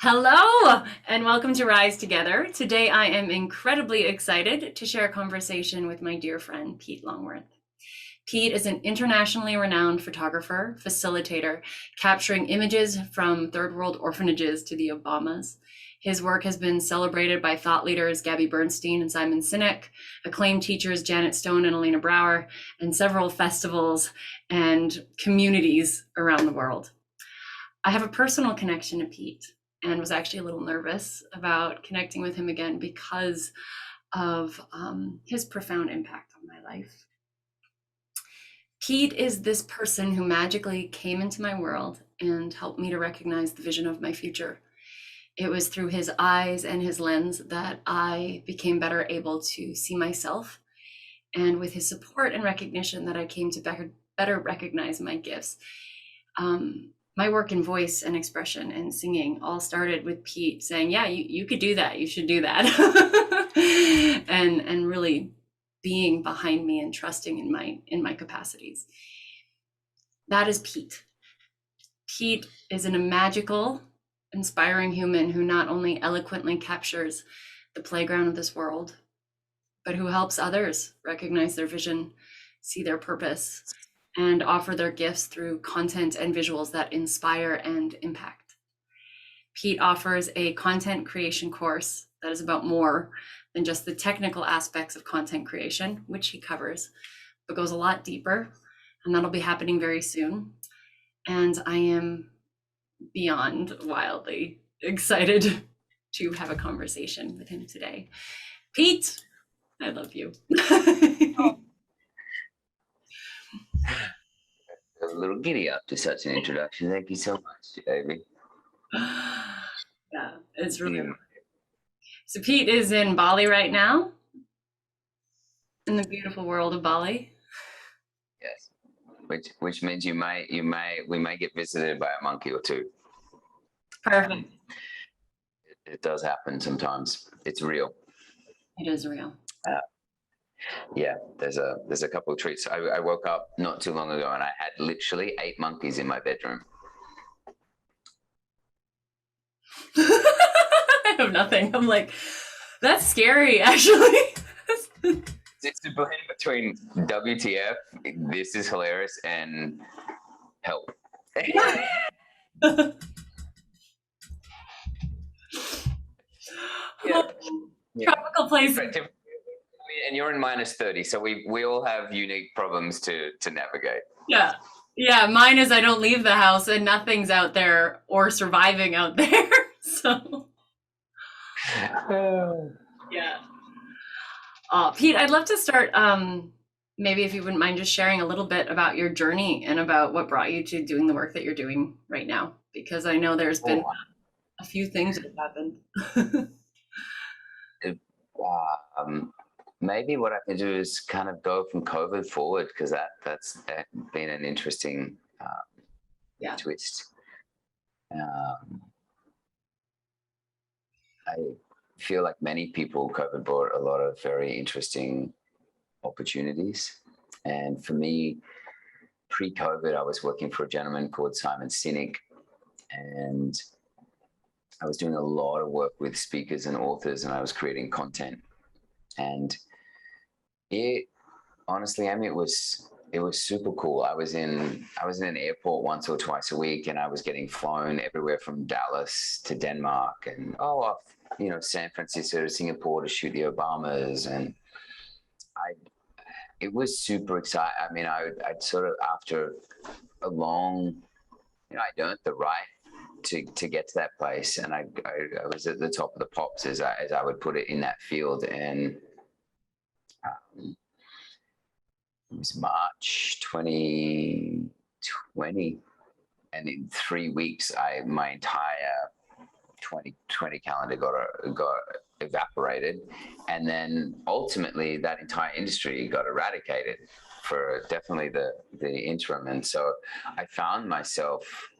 Hello, and welcome to Rise Together. Today, I am incredibly excited to share a conversation with my dear friend, Pete Longworth. Pete is an internationally renowned photographer, facilitator, capturing images from third world orphanages to the Obamas. His work has been celebrated by thought leaders Gabi Berstein and Simon Sinek, acclaimed teachers Janet Stone and Elena Brower, and several festivals and communities around the world. I have a personal connection to Pete and was actually a little nervous about connecting with him again because of his profound impact on my life. Pete is this person who magically came into my world and helped me to recognize the vision of my future. It was through his eyes and his lens that I became better able to see myself, and with his support and recognition that I came to better recognize my gifts. My work in voice and expression and singing all started with Pete saying, yeah, you could do that. You should do that. and really being behind me and trusting in my capacities. That is Pete. Pete is a magical, inspiring human who not only eloquently captures the playground of this world, but who helps others recognize their vision, see their purpose, and offer their gifts through content and visuals that inspire and impact. Pete offers a content creation course that is about more than just the technical aspects of content creation, which he covers, but goes a lot deeper, and that'll be happening very soon. And I am beyond wildly excited to have a conversation with him today. Pete, I love you. A little giddy up to such an introduction. Thank you so much, Gabi. Yeah, it's really fun. So Pete is in Bali right now, in the beautiful world of Bali. Yes, which means we may get visited by a monkey or two. Perfect. It does happen sometimes. It's real. It is real. Yeah, there's a couple of treats. I woke up not too long ago and I had literally 8 monkeys in my bedroom. I have nothing. I'm like, that's scary, actually. It's a blend between WTF, this is hilarious, and help. Yeah. Tropical place. And you're in -30, so we all have unique problems to navigate. Yeah, mine is I don't leave the house and nothing's out there or surviving out there. So yeah. Pete, I'd love to start maybe if you wouldn't mind just sharing a little bit about your journey and about what brought you to doing the work that you're doing right now, because I know there's been a few things that have happened. Maybe what I can do is kind of go from COVID forward, because that's been an interesting twist. I feel like many people, COVID brought a lot of very interesting opportunities. And for me, pre-COVID, I was working for a gentleman called Simon Sinek, and I was doing a lot of work with speakers and authors, and I was creating content. And it honestly, I mean, it was super cool. I was in an airport once or twice a week, and I was getting flown everywhere from Dallas to Denmark and off, San Francisco to Singapore to shoot the Obamas. And it was super exciting. I mean, I'd sort of, after a long, I'd earned the right to get to that place, and I was at the top of the pops, as I would put it, in that field. And it was March 2020, and in 3 weeks, my entire 2020 calendar got evaporated, and then ultimately that entire industry got eradicated for definitely the interim. And so I found myself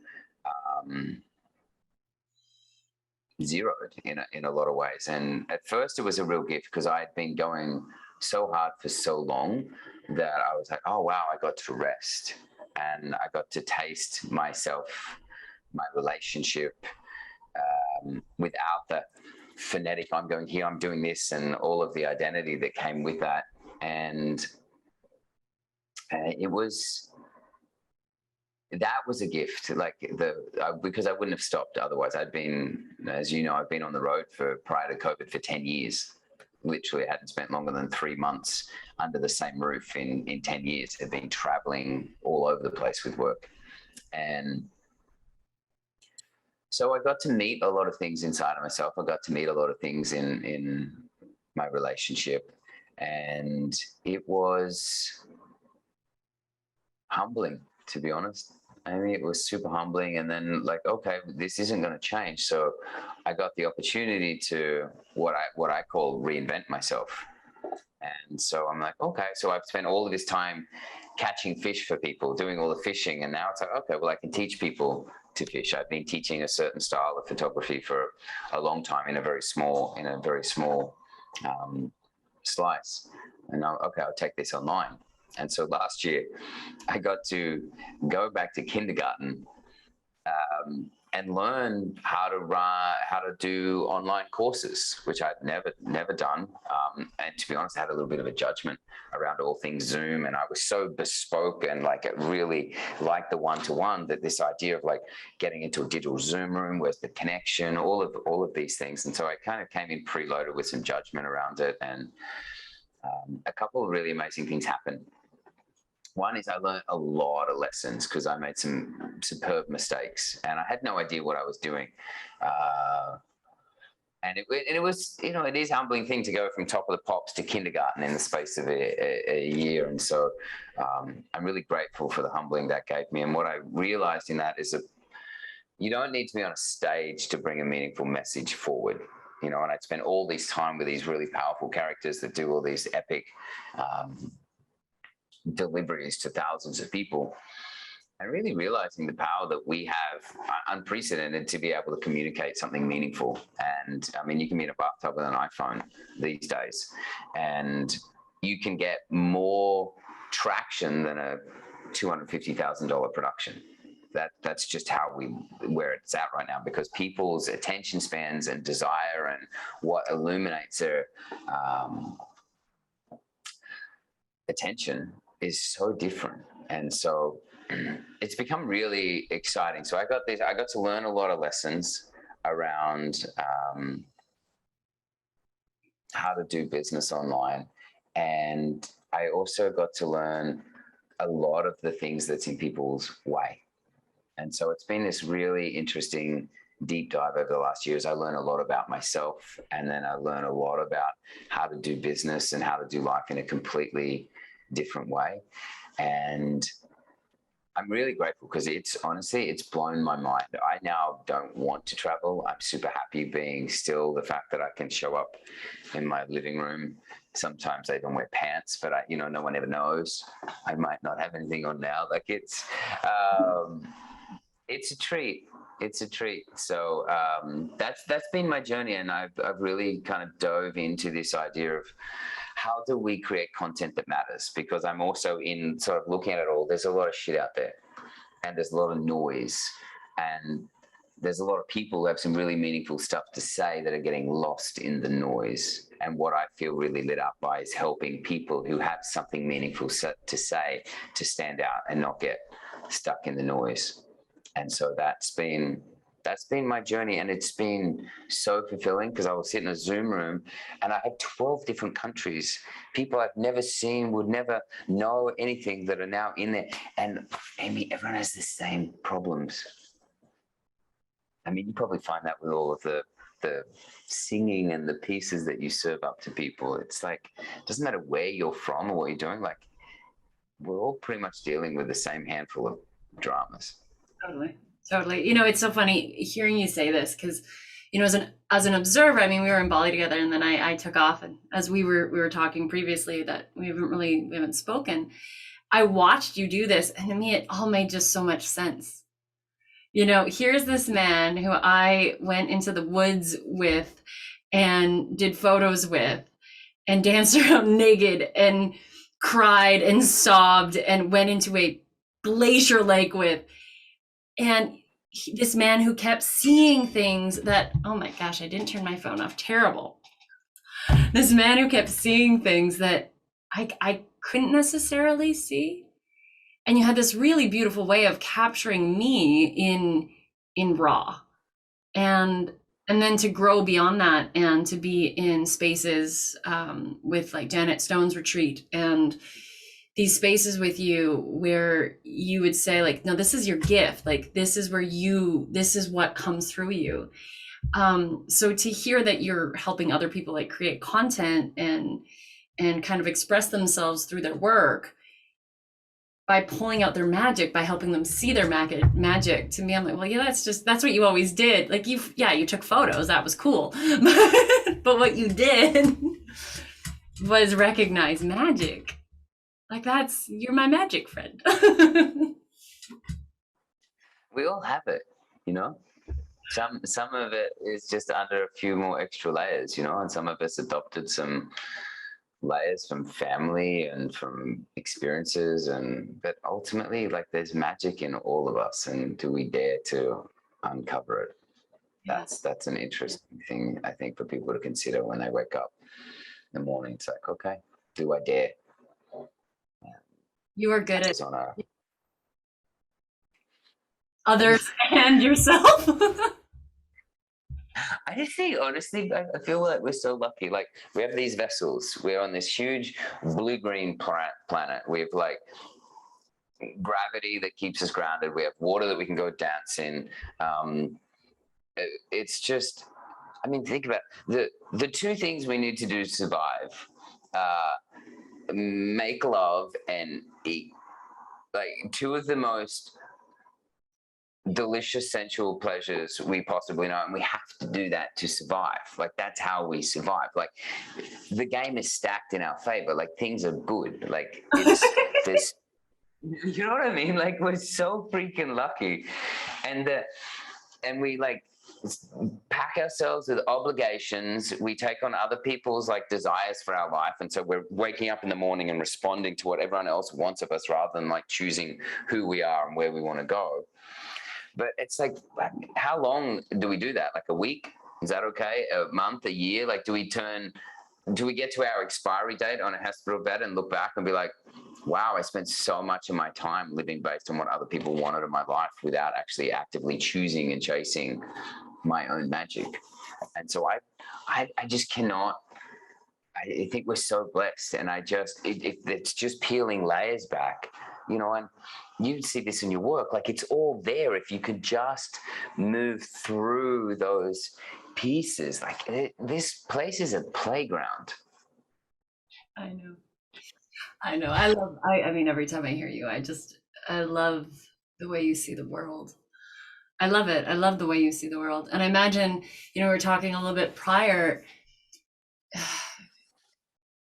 zeroed in a lot of ways. And at first it was a real gift, because I had been going so hard for so long that I was like, oh wow, I got to rest, and I got to taste myself, my relationship, without the phonetic, I'm going here, I'm doing this, and all of the identity that came with that. And that was a gift, like because I wouldn't have stopped otherwise. I'd been, as you know, I've been on the road prior to COVID for 10 years. Literally, I hadn't spent longer than 3 months under the same roof in 10 years. I'd been traveling all over the place with work. And so I got to meet a lot of things inside of myself. I got to meet a lot of things in my relationship. And it was humbling, to be honest. I mean, it was super humbling. And then like, okay, this isn't going to change. So I got the opportunity to what I call reinvent myself. And so I'm like, okay, so I've spent all of this time catching fish for people, doing all the fishing. And now it's like, okay, well, I can teach people to fish. I've been teaching a certain style of photography for a long time in a very small slice. And now, okay, I'll take this online. And so last year I got to go back to kindergarten and learn how to do online courses, which I'd never done. And to be honest, I had a little bit of a judgment around all things Zoom, and I was so bespoke and like really like the one-to-one, that this idea of like getting into a digital Zoom room, where's the connection, all of these things. And so I kind of came in preloaded with some judgment around it, and a couple of really amazing things happened. One is I learned a lot of lessons because I made some superb mistakes, and I had no idea what I was doing. And it was, you know, it is a humbling thing to go from top of the pops to kindergarten in the space of a year. And so I'm really grateful for the humbling that gave me. And what I realized in that is that you don't need to be on a stage to bring a meaningful message forward. You know, and I'd spent all this time with these really powerful characters that do all these epic deliveries to thousands of people, and really realizing the power that we have, unprecedented, to be able to communicate something meaningful. And I mean, you can be in a bathtub with an iPhone these days, and you can get more traction than a $250,000 production. That's just where it's at right now, because people's attention spans and desire and what illuminates their attention is so different. And so it's become really exciting. So I got to learn a lot of lessons around how to do business online. And I also got to learn a lot of the things that's in people's way. And so it's been this really interesting deep dive over the last years. I learned a lot about myself, and then I learned a lot about how to do business and how to do life in a completely different way. And I'm really grateful because it's blown my mind. I now don't want to travel. I'm super happy being still. The fact that I can show up in my living room. Sometimes I don't wear pants, but no one ever knows. I might not have anything on now. Like it's a treat. It's a treat. So that's been my journey, and I've really kind of dove into this idea of how do we create content that matters? Because I'm also in sort of looking at it all. There's a lot of shit out there, and there's a lot of noise, and there's a lot of people who have some really meaningful stuff to say that are getting lost in the noise. And what I feel really lit up by is helping people who have something meaningful to say to stand out and not get stuck in the noise. And so that's been my journey, and it's been so fulfilling because I will sit in a Zoom room and I have 12 different countries, people I've never seen, would never know anything, that are now in there. And Amy, everyone has the same problems. I mean, you probably find that with all of the singing and the pieces that you serve up to people. It's like, it doesn't matter where you're from or what you're doing, like we're all pretty much dealing with the same handful of dramas. Totally. It's so funny hearing you say this because, as an observer, I mean, we were in Bali together, and then I took off, and as we were talking previously that we haven't spoken, I watched you do this, and to me, it all made just so much sense. Here's this man who I went into the woods with and did photos with and danced around naked and cried and sobbed and went into a glacier lake with. And this man who kept seeing things that, oh my gosh, I didn't turn my phone off. Terrible. This man who kept seeing things that I couldn't necessarily see. And you had this really beautiful way of capturing me in raw. And then to grow beyond that and to be in spaces with like Janet Stone's retreat and these spaces with you where you would say like, no, this is your gift. Like this is where this is what comes through you. So to hear that you're helping other people like create content and kind of express themselves through their work by pulling out their magic, by helping them see their magic, to me, I'm like, well, yeah, that's what you always did. Like you took photos, that was cool. But what you did was recognize magic. Like you're my magic friend. We all have it, you know. Some of it is just under a few more extra layers, you know, and some of us adopted some layers from family and from experiences, but ultimately, like, there's magic in all of us, and do we dare to uncover it? That's an interesting thing, I think, for people to consider when they wake up in the morning. It's like, okay, do I dare? You are good at on others and yourself. I just think, honestly, I feel like we're so lucky. Like, we have these vessels. We're on this huge blue-green planet. We have, like, gravity that keeps us grounded. We have water that we can go dance in. It's just, I mean, think about it. The two things we need to do to survive: make love and eat. Like, two of the most delicious sensual pleasures we possibly know, and we have to do that to survive. Like, that's how we survive. Like, the game is stacked in our favor. Like, things are good. Like, it's this, you know what I mean? Like, we're so freaking lucky, and we, like, pack ourselves with obligations. We take on other people's, like, desires for our life, and so we're waking up in the morning and responding to what everyone else wants of us, rather than, like, choosing who we are and where we want to go. But it's like, how long do we do that? Like, a week? Is that okay? A month? A year? Like, do we get to our expiry date on a hospital bed and look back and be like, wow, I spent so much of my time living based on what other people wanted in my life without actually actively choosing and chasing my own magic? And so I just cannot. I think we're so blessed, and it's just peeling layers back, you know, and you see this in your work. Like, it's all there if you could just move through those pieces. Like, this place is a playground. I know. I mean, every time I hear you, I love the way you see the world. I love it. I love the way you see the world. And I imagine, we were talking a little bit prior,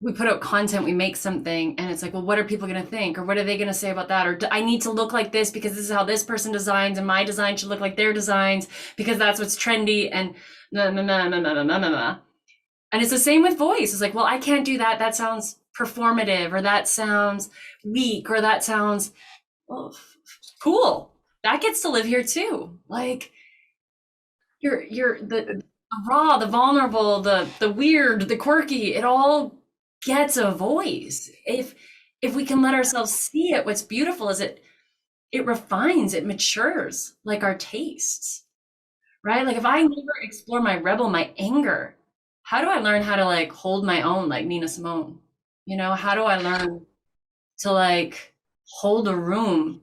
we put out content, we make something, and it's like, well, what are people going to think? Or what are they going to say about that? Or I need to look like this because this is how this person designs, and my design should look like their designs because that's what's trendy, and nah, nah, nah, nah, nah, nah, nah, nah. And it's the same with voice. It's like, well, I can't do that. That sounds performative, or that sounds weak, or that sounds, well, cool. That gets to live here too. Like, you're the raw, the vulnerable, the weird, the quirky, it all gets a voice. If we can let ourselves see it, what's beautiful is it refines, it matures, like our tastes, right? Like, if I never explore my rebel, my anger, how do I learn how to, like, hold my own, like Nina Simone? How do I learn to, like, hold a room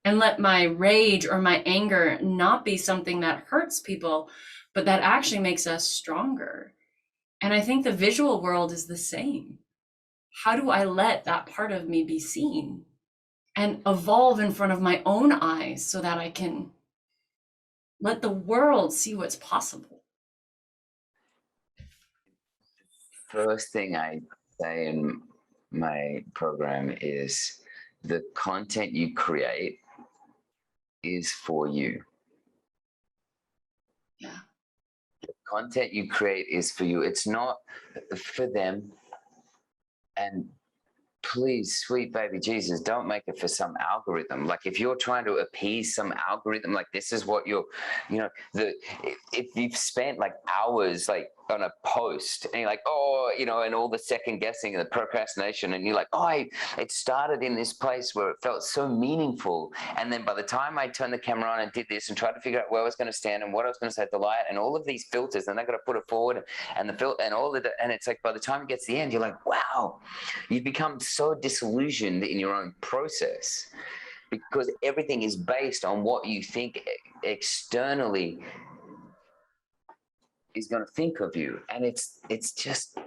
and let my rage or my anger not be something that hurts people, but that actually makes us stronger? And I think the visual world is the same. How do I let that part of me be seen and evolve in front of my own eyes so that I can let the world see what's possible? First thing I say in my program is, the content you create is for you. Yeah. The content you create is for you. It's not for them. And please, sweet baby Jesus, don't make it for some algorithm. Like if you're trying to appease some algorithm, like this is what you're, if you've spent like hours like on a post and you're like, oh, and all the second guessing and the procrastination, and you're like, oh, it started in this place where it felt so meaningful. And then by the time I turned the camera on and did this and tried to figure out where I was going to stand and what I was going to say at the light and all of these filters, and I got to put it forward and the filter and all of that. And it's like, by the time it gets to the end, you're like, wow, you've become so disillusioned in your own process because everything is based on what you think externally is going to think of you. And it's just,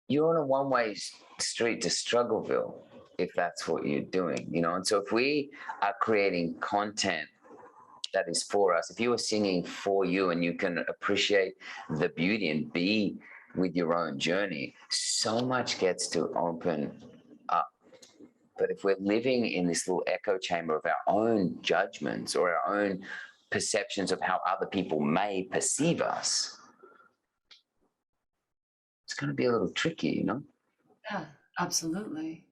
you're on a one-way street to Struggleville if that's what you're doing, And so if we are creating content that is for us, if you are singing for you and you can appreciate the beauty and be with your own journey, so much gets to open up. But if we're living in this little echo chamber of our own judgments or our own perceptions of how other people may perceive us, it's going to be a little tricky, Yeah, absolutely.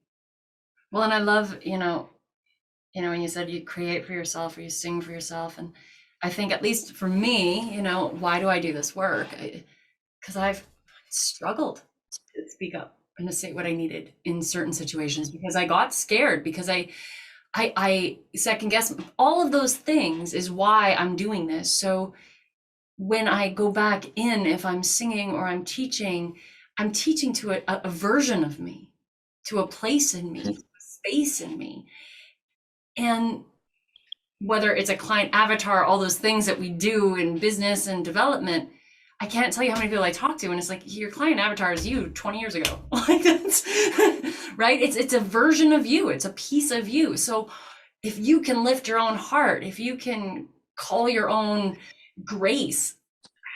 Well, and I love, when you said you create for yourself or you sing for yourself. And I think, at least for me, why do I do this work? Because I've struggled to speak up and to say what I needed in certain situations because I got scared, because I second guess. All of those things is why I'm doing this. So when I go back in, if I'm singing or I'm teaching to a version of me, to a place in me, to a space in me. And whether it's a client avatar, all those things that we do in business and development, I can't tell you how many people I talk to, and it's like, your client avatar is you 20 years ago. Like, that's right. It's a version of you. It's a piece of you. So if you can lift your own heart, if you can call your own grace,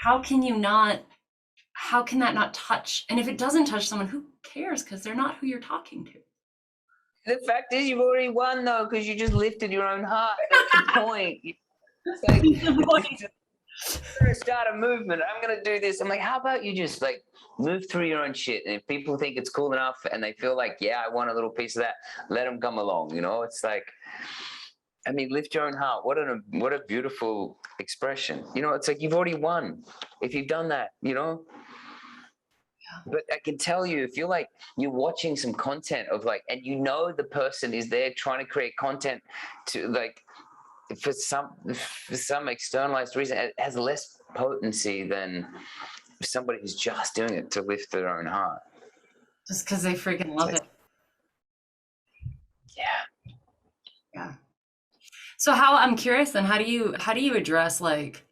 how can that not touch? And if it doesn't touch someone, who cares? Because they're not who you're talking to. The fact is, you've already won, though, because you just lifted your own heart. That's the point. It's like, I'm going to start a movement. I'm going to do this. I'm like, how about you just like move through your own shit? And if people think it's cool enough and they feel like, yeah, I want a little piece of that, let them come along. It's like, I mean, lift your own heart. What a beautiful expression. It's like you've already won if you've done that. But I can tell you, if you're watching some content of like, and the person is there trying to create content to like, for some externalized reason, it has less potency than somebody who's just doing it to lift their own heart. Just because they freaking love it. Yeah. Yeah. So I'm curious then, how do you address, like,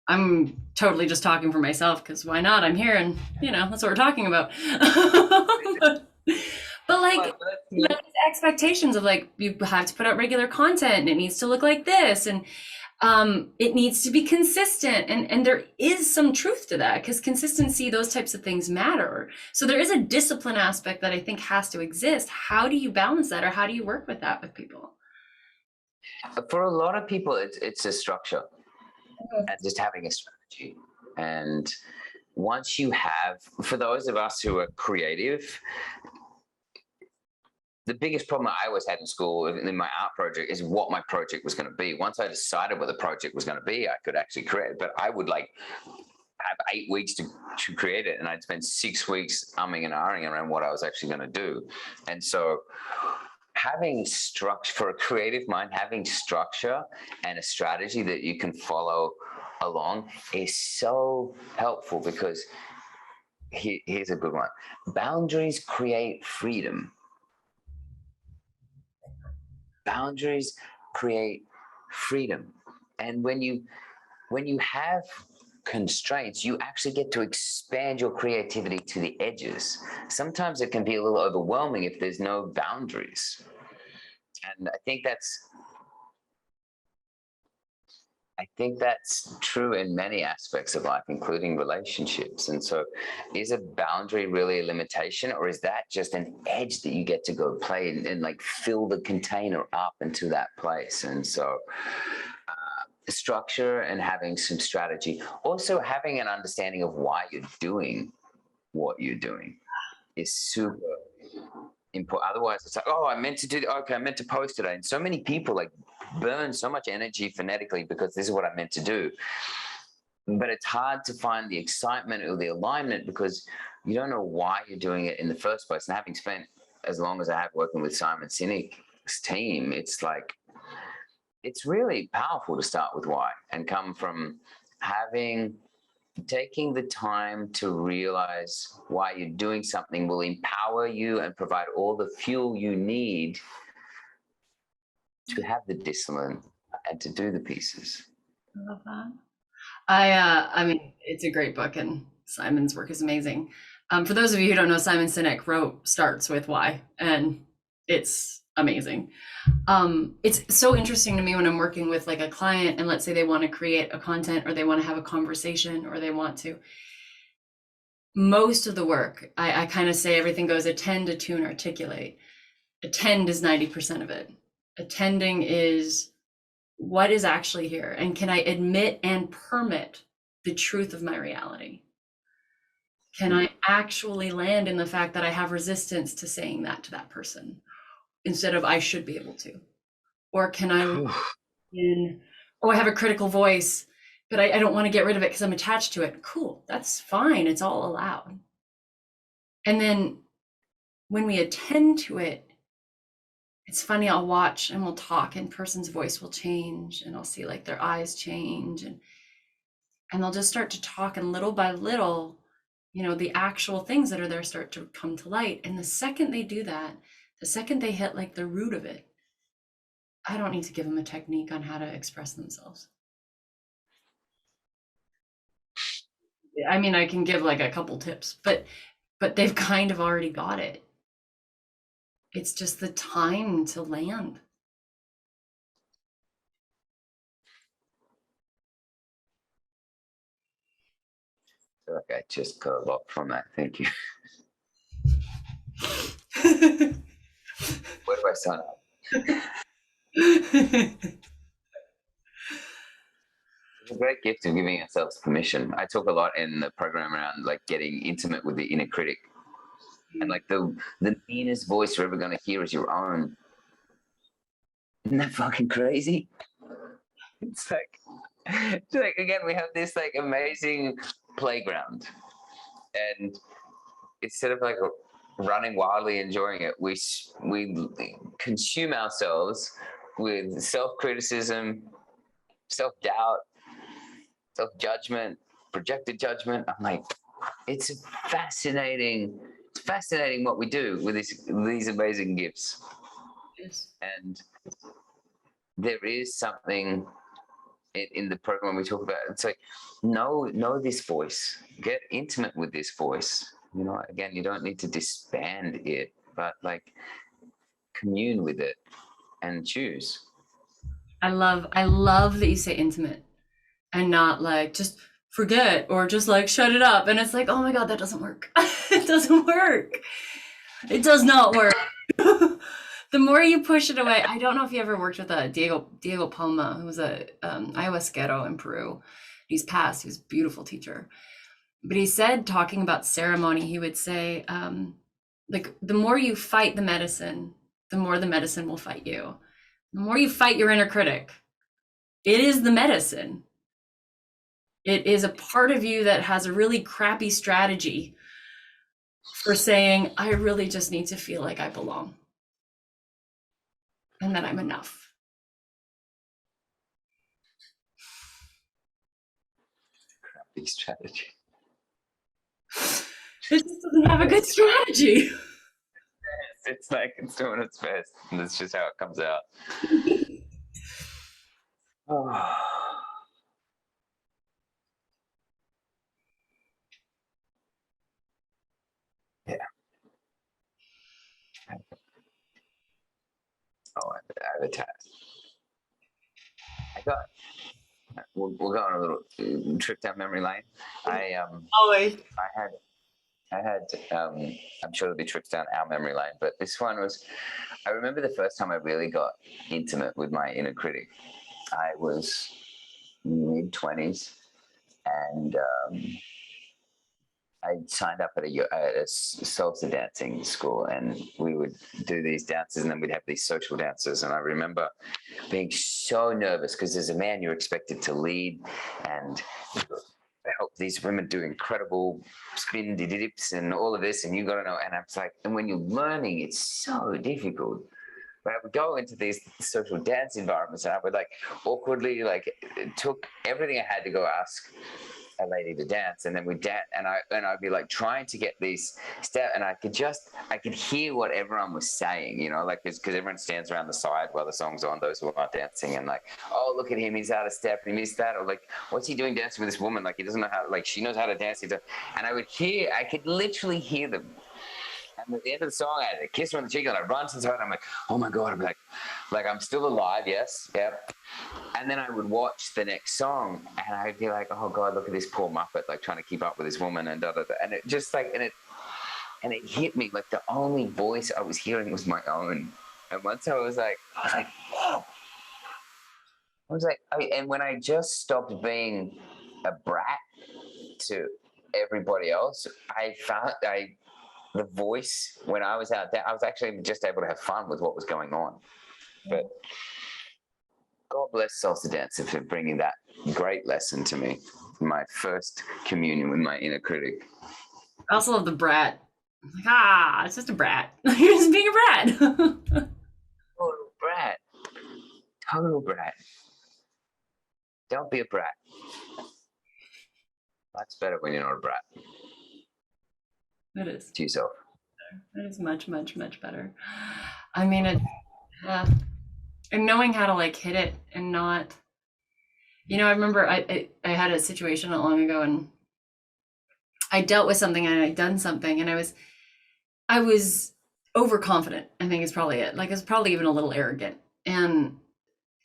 I'm totally just talking for myself because why not? I'm here and that's what we're talking about. But like, expectations of like, you have to put out regular content and it needs to look like this, and it needs to be consistent, and there is some truth to that, because consistency, those types of things matter. So there is a discipline aspect that I think has to exist. How do you balance that, or how do you work with that with people? For a lot of people, it's a structure and just having a strategy. And once you have, for those of us who are creative, the biggest problem I always had in school in my art project is what my project was going to be. Once I decided what the project was going to be, I could actually create it. But I would like have 8 weeks to create it, and I'd spend 6 weeks umming and ahhing around what I was actually going to do. And so having structure, for a creative mind, having structure and a strategy that you can follow along is so helpful, because here's a good one. Boundaries create freedom. Boundaries create freedom. And when you have constraints, you actually get to expand your creativity to the edges. Sometimes it can be a little overwhelming if there's no boundaries. And I think that's true in many aspects of life, including relationships. And so is a boundary really a limitation, or is that just an edge that you get to go play and like fill the container up into that place? And so structure and having some strategy, also having an understanding of why you're doing what you're doing. is super important. Otherwise, it's like, oh, I meant to do, okay, I meant to post today. And so many people like burn so much energy phonetically because this is what I meant to do. But it's hard to find the excitement or the alignment because you don't know why you're doing it in the first place. And having spent as long as I have working with Simon Sinek's team, it's like, it's really powerful to start with why and come from taking the time to realize why you're doing something will empower you and provide all the fuel you need to have the discipline and to do the pieces. I love that. I mean, it's a great book, and Simon's work is amazing. For those of you who don't know, Simon Sinek wrote Starts With Why, and it's amazing. It's so interesting to me when I'm working with like a client, and let's say they want to create a content or they want to have a conversation or they want to. Most of the work, I kind of say everything goes attend, attune, articulate. Attend is 90% of it. Attending is what is actually here, and can I admit and permit the truth of my reality? Can I actually land in the fact that I have resistance to saying that to that person instead of I should be able to? Or can I I have a critical voice, but I don't want to get rid of it because I'm attached to it. Cool, that's fine. It's all allowed. And then when we attend to it, it's funny, I'll watch and we'll talk and person's voice will change and I'll see like their eyes change and they'll just start to talk, and little by little, the actual things that are there start to come to light. And the second they do that, the second they hit like the root of it, I don't need to give them a technique on how to express themselves. I mean, I can give like a couple tips, but they've kind of already got it. It's just the time to land. Okay, I just got a lot from that. Thank you. Where do I sign up? It's a great gift of giving ourselves permission. I talk a lot in the program around like getting intimate with the inner critic. And like the meanest voice you're ever going to hear is your own. Isn't that fucking crazy? It's like again, we have this like amazing playground, and instead of like running wildly enjoying it, we consume ourselves with self-criticism, self-doubt, self-judgment, projected judgment. I'm like, it's fascinating what we do with these amazing gifts. Yes. And there is something in the program we talk about. It's like, know this voice, get intimate with this voice. Again, you don't need to disband it, but like commune with it and choose. I love that you say intimate and not like just forget or just like shut it up. And it's like, oh my God, that doesn't work. It doesn't work. It does not work. The more you push it away, I don't know if you ever worked with Diego Palma, who was a ayahuasquero in Peru. He's passed. He was a beautiful teacher. But he said, talking about ceremony, he would say, like, the more you fight the medicine, the more the medicine will fight you. The more you fight your inner critic, it is the medicine. It is a part of you that has a really crappy strategy for saying, I really just need to feel like I belong and that I'm enough. Crappy strategy. It just doesn't have a good strategy. It's like it's doing its best, and that's just how it comes out. Oh. Yeah. Oh, I have a task. We'll go on a little trip down memory lane. Always. I had I'm sure there'll be trips down our memory lane, but this one was, I remember the first time I really got intimate with my inner critic. I was mid-20s, and I signed up at a salsa dancing school, and we would do these dances, and then we'd have these social dances. And I remember being so nervous because as a man, you're expected to lead and help these women do incredible spin dips and all of this, and you got to know. And I was like, and when you're learning, it's so difficult. But I would go into these social dance environments, and I would like awkwardly, like, it took everything I had to go ask a lady to dance, and then we dance, and I'd be like trying to get these steps, and I could hear what everyone was saying, you know, like because everyone stands around the side while the song's on, those who aren't dancing, and like, oh, look at him, he's out of step, he missed that, or like, what's he doing dancing with this woman? Like, he doesn't know how, like, she knows how to dance, and I could literally hear them. And at the end of the song, I had a kiss her on the cheek, and I run to the side, and I'm like, oh my God, I'm like I'm still alive, yes, yep. And then I would watch the next song, and I'd be like, oh God, look at this poor Muppet, like trying to keep up with this woman, and da da da. And it just like, and it hit me, like the only voice I was hearing was my own. And once I was like, whoa. And when I just stopped being a brat to everybody else, I found the voice, when I was out there, I was actually just able to have fun with what was going on. But God bless salsa dancer for bringing that great lesson to me, my first communion with my inner critic. I also love the brat. Like, it's just a brat. You're just being a brat. Total brat. Total brat. Don't be a brat. That's better when you're not a brat. It is. To yourself. It is much, much, much better. I mean, and knowing how to like hit it and not, you know, I remember I had a situation not long ago, and I dealt with something and I'd done something, and I was overconfident, I think is probably it. Like, I was probably even a little arrogant. And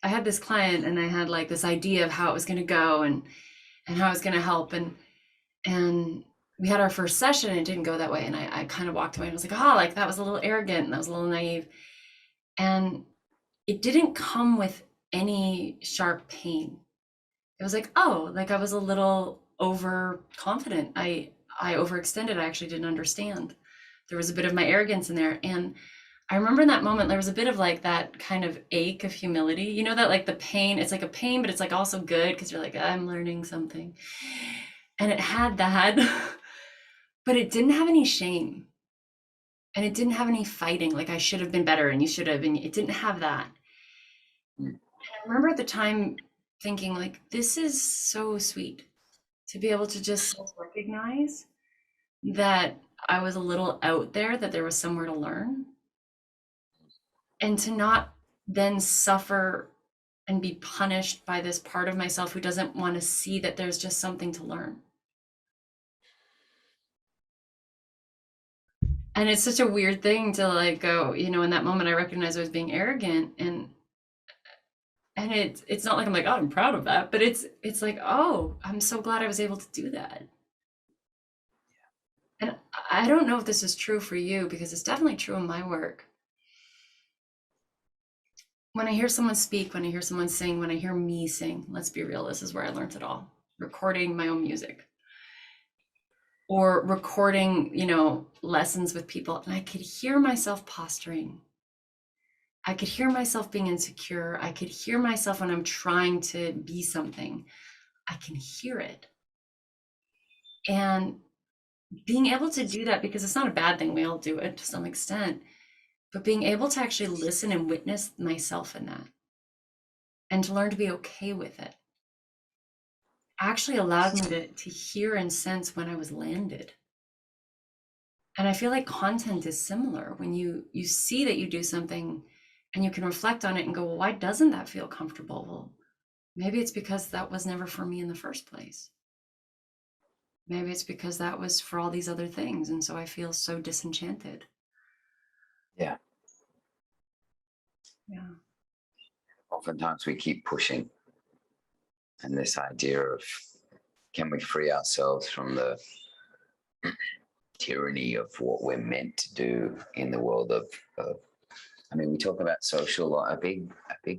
I had this client, and I had like this idea of how it was going to go, and how it was going to help. And we had our first session, and it didn't go that way. And I kind of walked away, and I was like, like that was a little arrogant, and that was a little naive. And it didn't come with any sharp pain. It was like, like I was a little overconfident. I overextended. I actually didn't understand. There was a bit of my arrogance in there. And I remember in that moment, there was a bit of like that kind of ache of humility, you know, that like the pain, it's like a pain, but it's like also good because you're like, I'm learning something. And it had that, but it didn't have any shame. And it didn't have any fighting, like I should have been better and you should have been. It didn't have that. And I remember at the time thinking, like, this is so sweet to be able to just recognize that I was a little out there, that there was somewhere to learn, and to not then suffer and be punished by this part of myself who doesn't want to see that there's just something to learn. And it's such a weird thing to like go, you know, in that moment I recognized I was being arrogant, and it's not like I'm like, I'm proud of that, but it's like, I'm so glad I was able to do that. And I don't know if this is true for you, because it's definitely true in my work. When I hear someone speak, when I hear someone sing, when I hear me sing, let's be real, this is where I learned it all. Recording my own music, or recording, you know, lessons with people, and I could hear myself posturing. I could hear myself being insecure. I could hear myself when I'm trying to be something. I can hear it. And being able to do that, because it's not a bad thing, we all do it to some extent, but being able to actually listen and witness myself in that, and to learn to be okay with it, actually allowed me to hear and sense when I was landed. And I feel like content is similar. When you see that you do something and you can reflect on it and go, well, why doesn't that feel comfortable? Well, maybe it's because that was never for me in the first place. Maybe it's because that was for all these other things. And so I feel so disenchanted. Yeah. Yeah. Oftentimes we keep pushing. And this idea of, can we free ourselves from the tyranny of what we're meant to do in the world of I mean, we talk about social, a big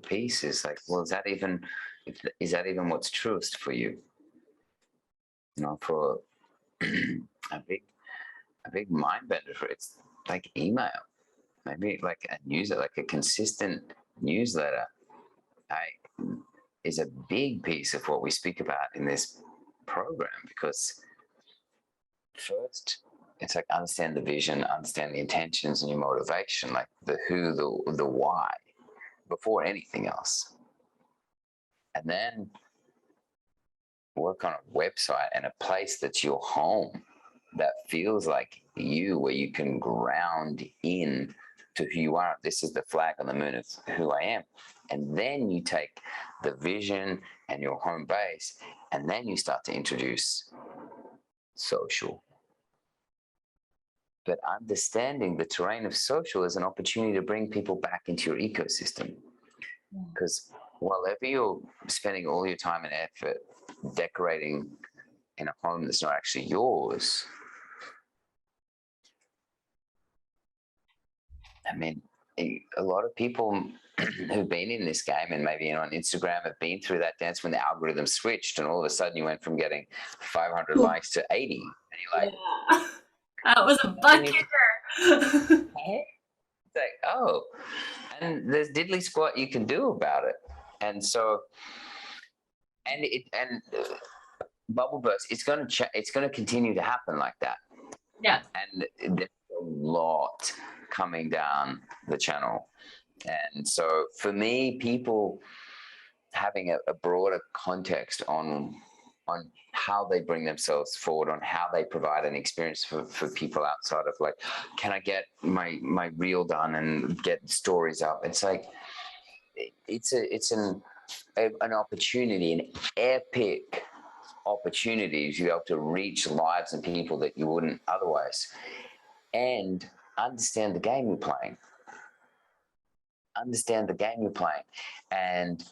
piece is like, well, is that even what's truest for you? You know, for a big mind bender for it's like email, maybe like a newsletter, like a consistent newsletter. I is a big piece of what we speak about in this program, because first it's like understand the vision, understand the intentions and your motivation, like the who, the why, before anything else. And then work on a website and a place that's your home, that feels like you, where you can ground in to who you are. This is the flag on the moon of who I am. And then you take the vision and your home base, and then you start to introduce social. But understanding the terrain of social is an opportunity to bring people back into your ecosystem. Because wherever you're spending all your time and effort decorating in a home that's not actually yours, I mean, a lot of people who've been in this game and maybe on Instagram have been through that dance when the algorithm switched and all of a sudden you went from getting 500 likes to 80. And you're like, yeah. That was a butt kicker. It's like, oh, and there's diddly squat you can do about it. And so, and bubble burst, it's going to continue to happen like that. Yeah. And there's a lot coming down the channel. And so for me, people having a broader context on how they bring themselves forward, on how they provide an experience for people outside of like, can I get my reel done and get stories up? It's like, it's an opportunity, an epic opportunity to be able to reach lives and people that you wouldn't otherwise, and understand the game you're playing. Understand the game you're playing and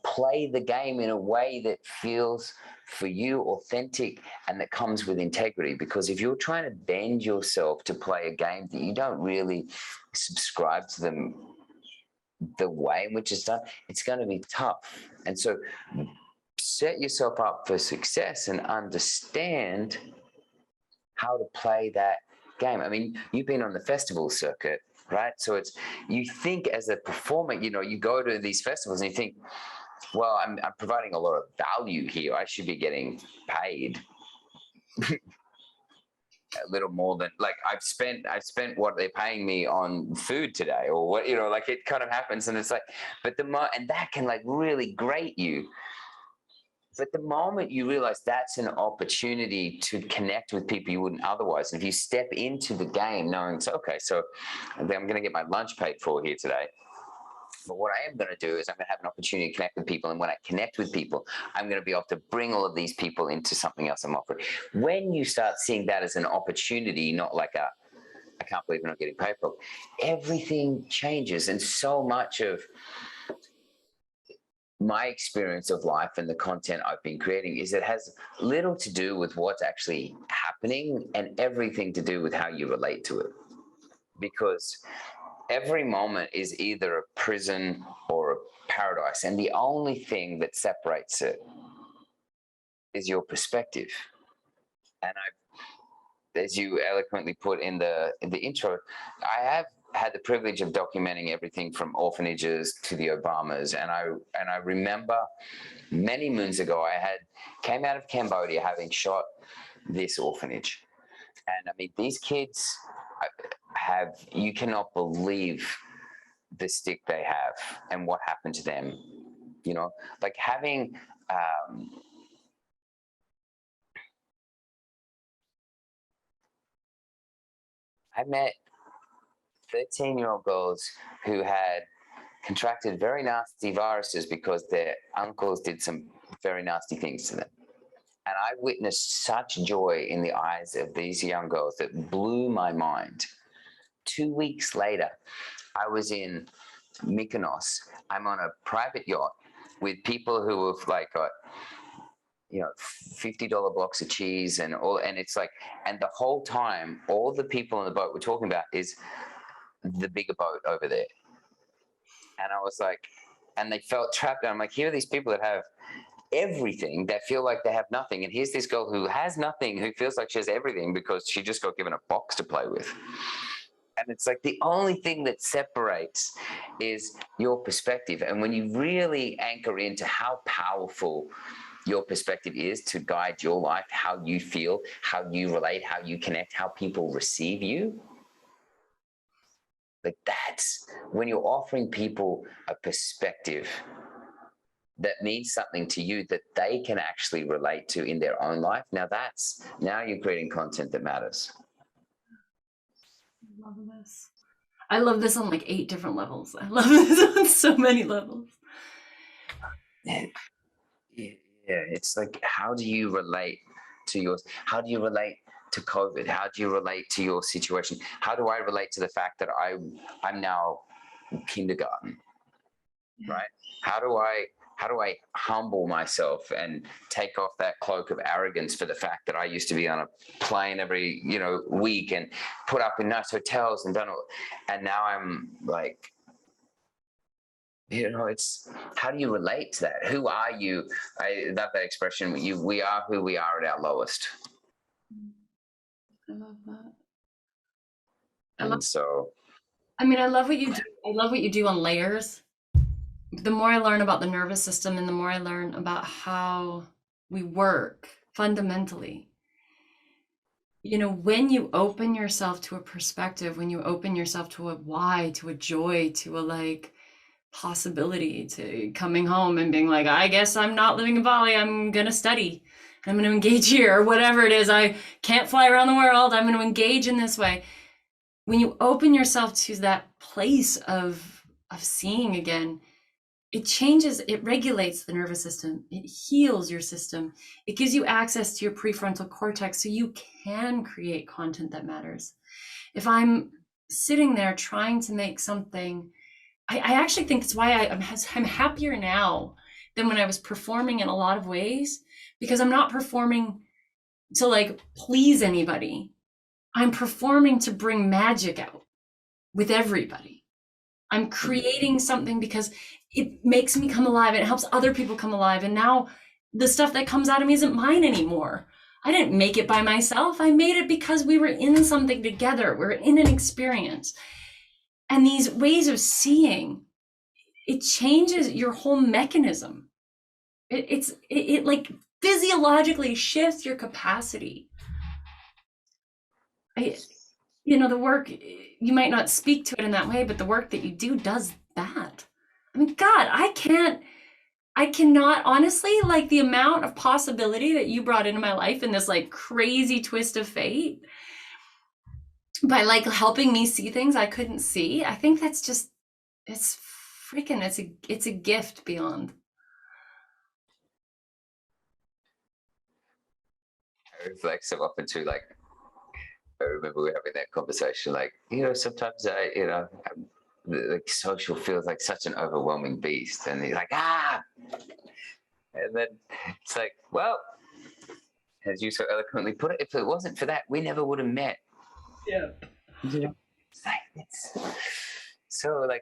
play the game in a way that feels for you authentic and that comes with integrity. Because if you're trying to bend yourself to play a game that you don't really subscribe to the way in which it's done, it's going to be tough. And so set yourself up for success and understand how to play that game. I mean, you've been on the festival circuit, right? So it's, you think as a performer, you go to these festivals and you think, well, I'm providing a lot of value here. I should be getting paid a little more than, like, I've spent what they're paying me on food today, or what, like it kind of happens. And it's like, but and that can like really grate you. But the moment you realize that's an opportunity to connect with people you wouldn't otherwise, and if you step into the game knowing, so, okay, so I'm going to get my lunch paid for here today, but what I am going to do is I'm going to have an opportunity to connect with people, and when I connect with people, I'm going to be able to bring all of these people into something else I'm offering. When you start seeing that as an opportunity, not like I can't believe I'm not getting paid for, everything changes. And so much of my experience of life and the content I've been creating is it has little to do with what's actually happening and everything to do with how you relate to it. Because every moment is either a prison or a paradise. And the only thing that separates it is your perspective. And as you eloquently put in the intro, I have had the privilege of documenting everything from orphanages to the Obamas. And I remember many moons ago, I came out of Cambodia having shot this orphanage. And I mean, these kids you cannot believe the stick they have and what happened to them, like having, I met 13-year-old girls who had contracted very nasty viruses because their uncles did some very nasty things to them. And I witnessed such joy in the eyes of these young girls that blew my mind. 2 weeks later, I was in Mykonos. I'm on a private yacht with people who have like got, $50 blocks of cheese and all. And it's like, and the whole time, all the people on the boat we're talking about is the bigger boat over there. And I was like, and they felt trapped. And I'm like, here are these people that have everything that feel like they have nothing. And here's this girl who has nothing, who feels like she has everything because she just got given a box to play with. And it's like the only thing that separates is your perspective. And when you really anchor into how powerful your perspective is to guide your life, how you feel, how you relate, how you connect, how people receive you, like that's when you're offering people a perspective that means something to you that they can actually relate to in their own life. Now you're creating content that matters. I love this. I love this on like 8 different levels. I love this on so many levels. Yeah, it's like, how do you relate to yours? How do you relate to COVID? How do you relate to your situation? How do I relate to the fact that I'm now in kindergarten, right? How do I humble myself and take off that cloak of arrogance for the fact that I used to be on a plane every, week and put up in nice hotels and done all, and now I'm like, it's how do you relate to that? Who are you? I love that expression. We are who we are at our lowest. I love that. I love what you do. I love what you do on layers. The more I learn about the nervous system and the more I learn about how we work fundamentally, when you open yourself to a perspective, when you open yourself to a why, to a joy, to a possibility, to coming home and being like, I guess I'm not living in Bali, I'm going to study, I'm going to engage here, or whatever it is, I can't fly around the world, I'm going to engage in this way. When you open yourself to that place of seeing again, it changes, it regulates the nervous system, it heals your system, it gives you access to your prefrontal cortex so you can create content that matters. If I'm sitting there trying to make something, I actually think that's why I'm happier now than when I was performing in a lot of ways, because I'm not performing to please anybody. I'm performing to bring magic out with everybody. I'm creating something because it makes me come alive and it helps other people come alive. And now the stuff that comes out of me isn't mine anymore. I didn't make it by myself. I made it because we were in something together. We're in an experience. And these ways of seeing, it changes your whole mechanism. It physiologically shifts your capacity. The work, you might not speak to it in that way, but the work that you do does that. I mean, God, I cannot honestly, the amount of possibility that you brought into my life in this crazy twist of fate by helping me see things I couldn't see. I think that's just, it's a gift beyond. I reflect so often too, I remember we were having that conversation, sometimes social feels like such an overwhelming beast, and you're like, and then it's like, well, as you so eloquently put it, if it wasn't for that, we never would have met. Yeah. So I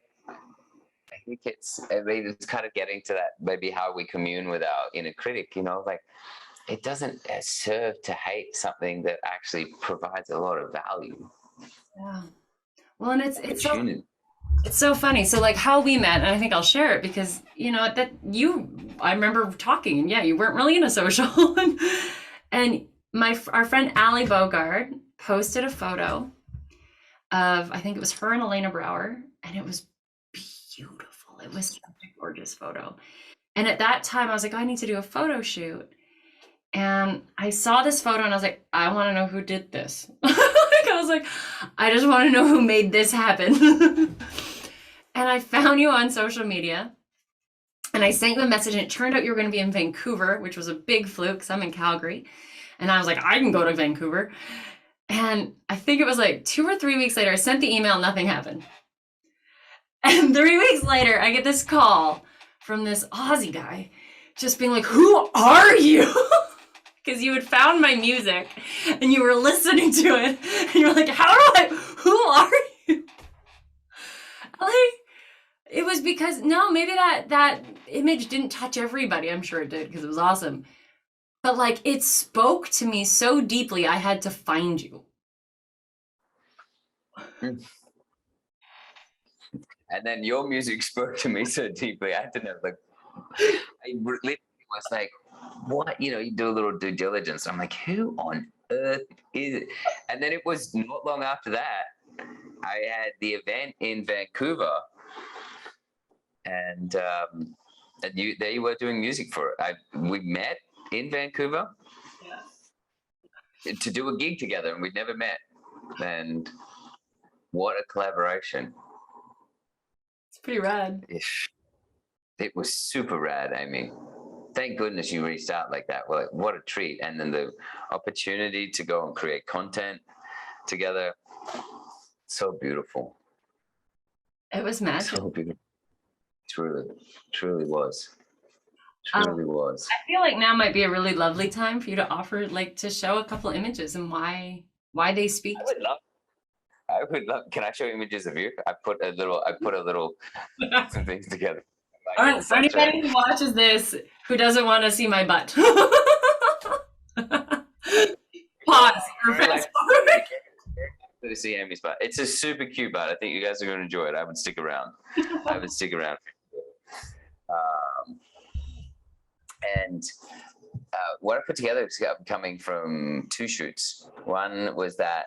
think it's kind of getting to that, maybe how we commune with our inner critic, it doesn't serve to hate something that actually provides a lot of value. Yeah. Well, and it's so funny. So how we met, and I think I'll share it because I remember talking, and you weren't really in a social, and our friend Allie Bogard posted a photo of, I think it was her and Elena Brower, and it was beautiful. It was such a gorgeous photo. And at that time, I was like, I need to do a photo shoot. And I saw this photo and I was like, I want to know who did this. I was like, I just want to know who made this happen. And I found you on social media and I sent you a message, and it turned out you were going to be in Vancouver, which was a big fluke because I'm in Calgary. And I was like, I can go to Vancouver. And I think it was 2 or 3 weeks later, I sent the email, nothing happened. And 3 weeks later, I get this call from this Aussie guy just being like, who are you? Because you had found my music and you were listening to it and you're like, who are you? It was because no, maybe that image didn't touch everybody. I'm sure it did because it was awesome. But like it spoke to me so deeply, I had to find you. Mm. And then your music spoke to me so deeply. I had to know, like, I literally was like, what? You know, you do a little due diligence. I'm like, who on earth is it? And then it was not long after that, I had the event in Vancouver, and they were doing music for it. We met in Vancouver to do a gig together, and we'd never met. And what a collaboration! It's pretty rad. It was super rad, Amy. Thank goodness you reached out like that. Well, what a treat. And then the opportunity to go and create content together. So beautiful. It was magic. So beautiful. Truly was. Truly was. I feel like now might be a really lovely time for you to offer, like, to show a couple images and why they speak. I would love. Can I show images of you? I put a little some things together. All right, for anybody who watches this who doesn't want to see my butt, pause. To see Amy's butt. It's a super cute butt. I think you guys are going to enjoy it. I would stick around. And what I put together is coming from two shoots. One was that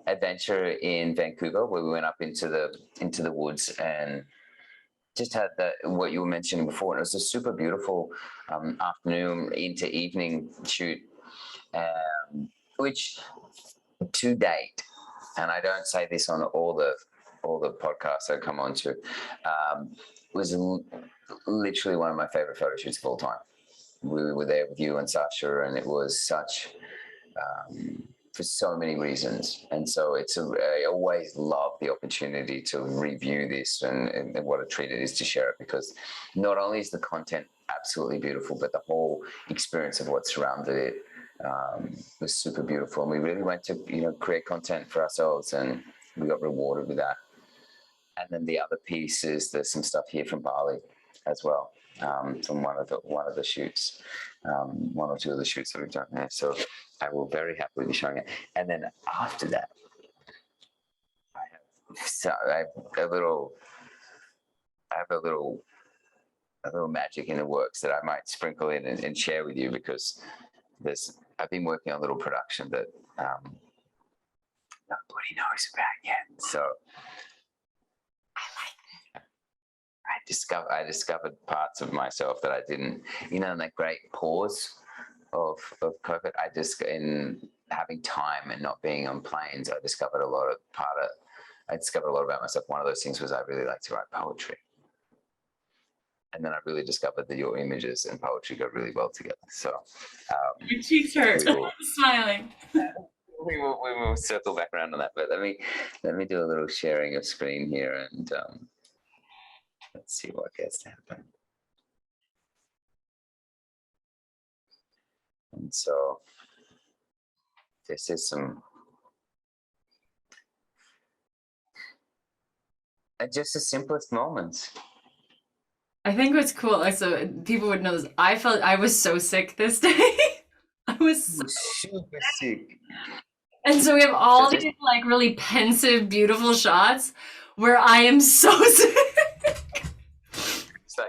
adventure in Vancouver where we went up into the woods and just had what you were mentioning before. And it was a super beautiful afternoon into evening shoot, which to date, and I don't say this on all the podcasts I come on to, was literally one of my favorite photo shoots of all time. We were there with you and Sasha, and it was such for so many reasons. And so I always love the opportunity to review this and what a treat it is to share it, because not only is the content absolutely beautiful, but the whole experience of what surrounded it was super beautiful. And we really went to, create content for ourselves, and we got rewarded with that. And then the other piece is there's some stuff here from Bali as well, from one of the shoots, one or two of the shoots that we've done there. So I will very happily be showing it. And then after that, I have a little magic in the works that I might sprinkle in and share with you, because I've been working on a little production that nobody knows about yet. So I discovered parts of myself that I didn't, in that great pause of COVID. In having time and not being on planes, I discovered a lot about myself. One of those things was I really like to write poetry. And then I really discovered that your images and poetry go really well together. So your cheeks hurt. Smiling. We will circle back around on that. But let me do a little sharing of screen here, and let's see what gets to happen. And so this is just the simplest moments. I think what's cool, so people would know this, I was so sick this day. I was super sick. And so we have all these like really pensive, beautiful shots where I am so sick. It's like,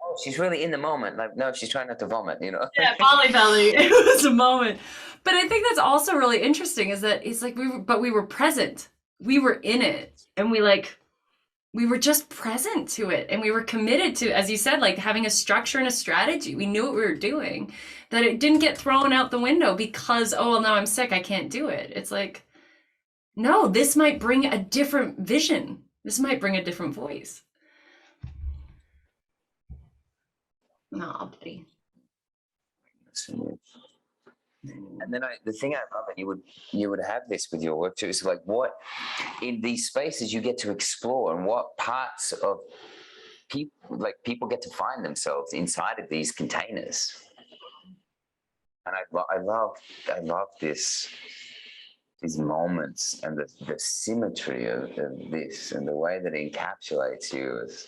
oh, she's really in the moment. Like, no, she's trying not to vomit, Yeah, Polly belly. It was a moment. But I think that's also really interesting, is that it's like we were present. We were in it, and we were just present to it, and we were committed to, as you said, like having a structure and a strategy. We knew what we were doing, that it didn't get thrown out the window because, oh, well, now I'm sick, I can't do it. It's like, no, this might bring a different vision. This might bring a different voice. Nah, buddy. And then the thing I love, and you would have this with your work too, is like what in these spaces you get to explore, and what parts of people get to find themselves inside of these containers. And I love this these moments and the symmetry of this and the way that it encapsulates you is,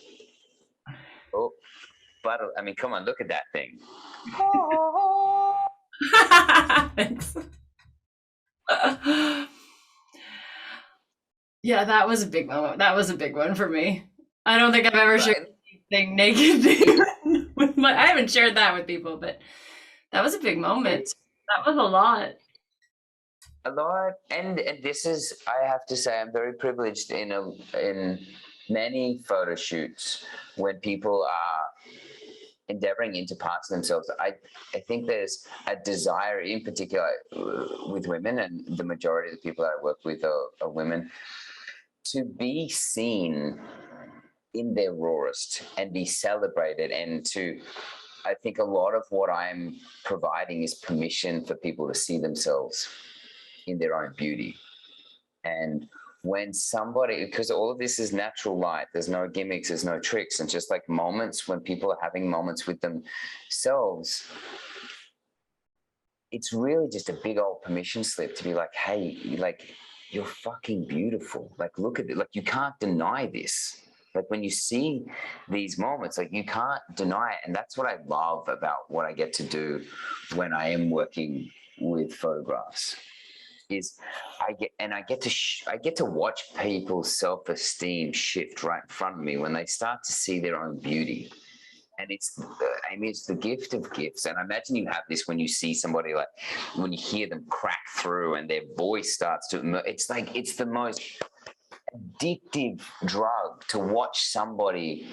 oh, but I mean, come on, look at that thing. Yeah, that was a big moment. That was a big one for me. I don't think I've ever shared Right? anything naked thing with my, I haven't shared that with people, but that was a big moment. It's That was a lot. a lot, and this is, I have to say, I'm very privileged in many photo shoots when people are endeavoring into parts of themselves. I think there's a desire, in particular with women, and the majority of the people that I work with are women, to be seen in their rawest and be celebrated. And to, I think a lot of what I'm providing is permission for people to see themselves in their own beauty. And when somebody, because all of this is natural light, there's no gimmicks, there's no tricks, and just like moments when people are having moments with themselves, it's really just a big old permission slip to be like, hey, like, you're fucking beautiful. Like, look at it. Like, you can't deny this. Like, when you see these moments, like, you can't deny it. And that's what I love about what I get to do when I am working with photographs. Is I get to watch people's self-esteem shift right in front of me when they start to see their own beauty. And it's the gift of gifts. And I imagine you have this when you see somebody, like when you hear them crack through and their voice starts to emerge. It's like, it's the most addictive drug to watch somebody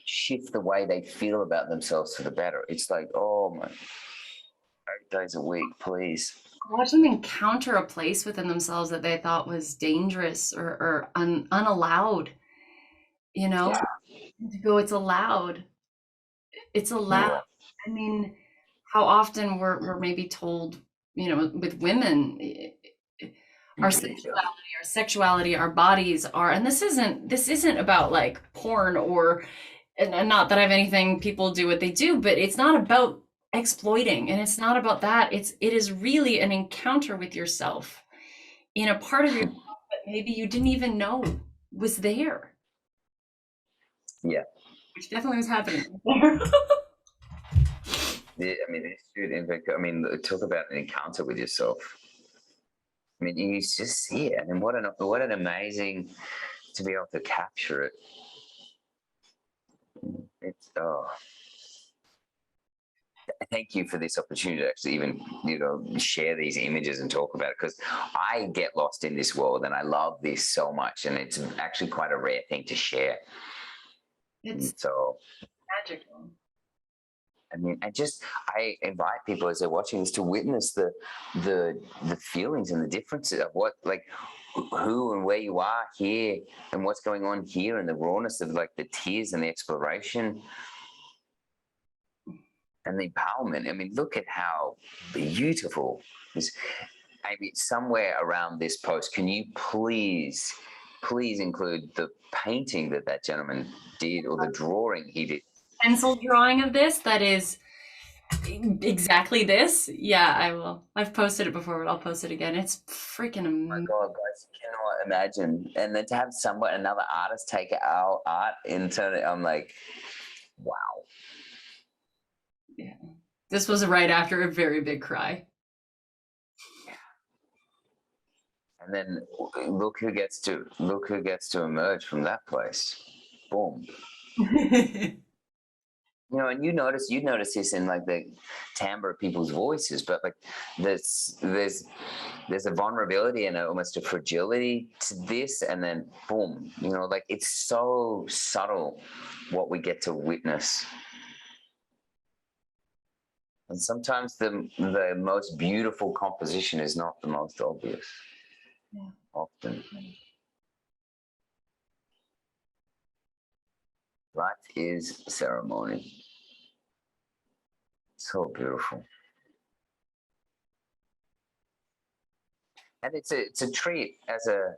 shift the way they feel about themselves for the better. It's like, oh my, 8 days a week, please. Watch them encounter a place within themselves that they thought was dangerous or unallowed, you know? Yeah. To go, it's allowed. It's allowed. Yeah. I mean, how often we're maybe told, with women, our sexuality, our bodies are, and this isn't about like porn or, and not that I have anything people do what they do, but it's not about exploiting, and it's not about that. It is really an encounter with yourself in a part of yourself that maybe you didn't even know was there, Yeah. which definitely was happening there. I mean, this should, in fact, I mean, talk about an encounter with yourself. I mean, you just see it. I mean, what an amazing to be able to capture it. It's thank you for this opportunity to actually even share these images and talk about it, because I get lost in this world and I love this so much, and it's actually quite a rare thing to share. It's so magical. I mean, I invite people as they're watching this to witness the feelings and the differences of what, like, who and where you are here and what's going on here, and the rawness of like the tears and the exploration and the empowerment. I mean, look at how beautiful this. I mean, somewhere around this post, can you please include the painting that gentleman did, or the drawing he did? Pencil drawing of this that is exactly this. Yeah, I will. I've posted it before, but I'll post it again. It's freaking Oh my amazing. God, guys, you cannot imagine. And then to have another artist take our art and turn it, I'm like, wow. Yeah. This was right after a very big cry. And then look who gets to emerge from that place. Boom. And you notice this in like the timbre of people's voices, but like there's a vulnerability and almost a fragility to this, and then boom, like it's so subtle what we get to witness. And sometimes the most beautiful composition is not the most obvious. Yeah. Often. That is ceremony. So beautiful. And it's a treat as a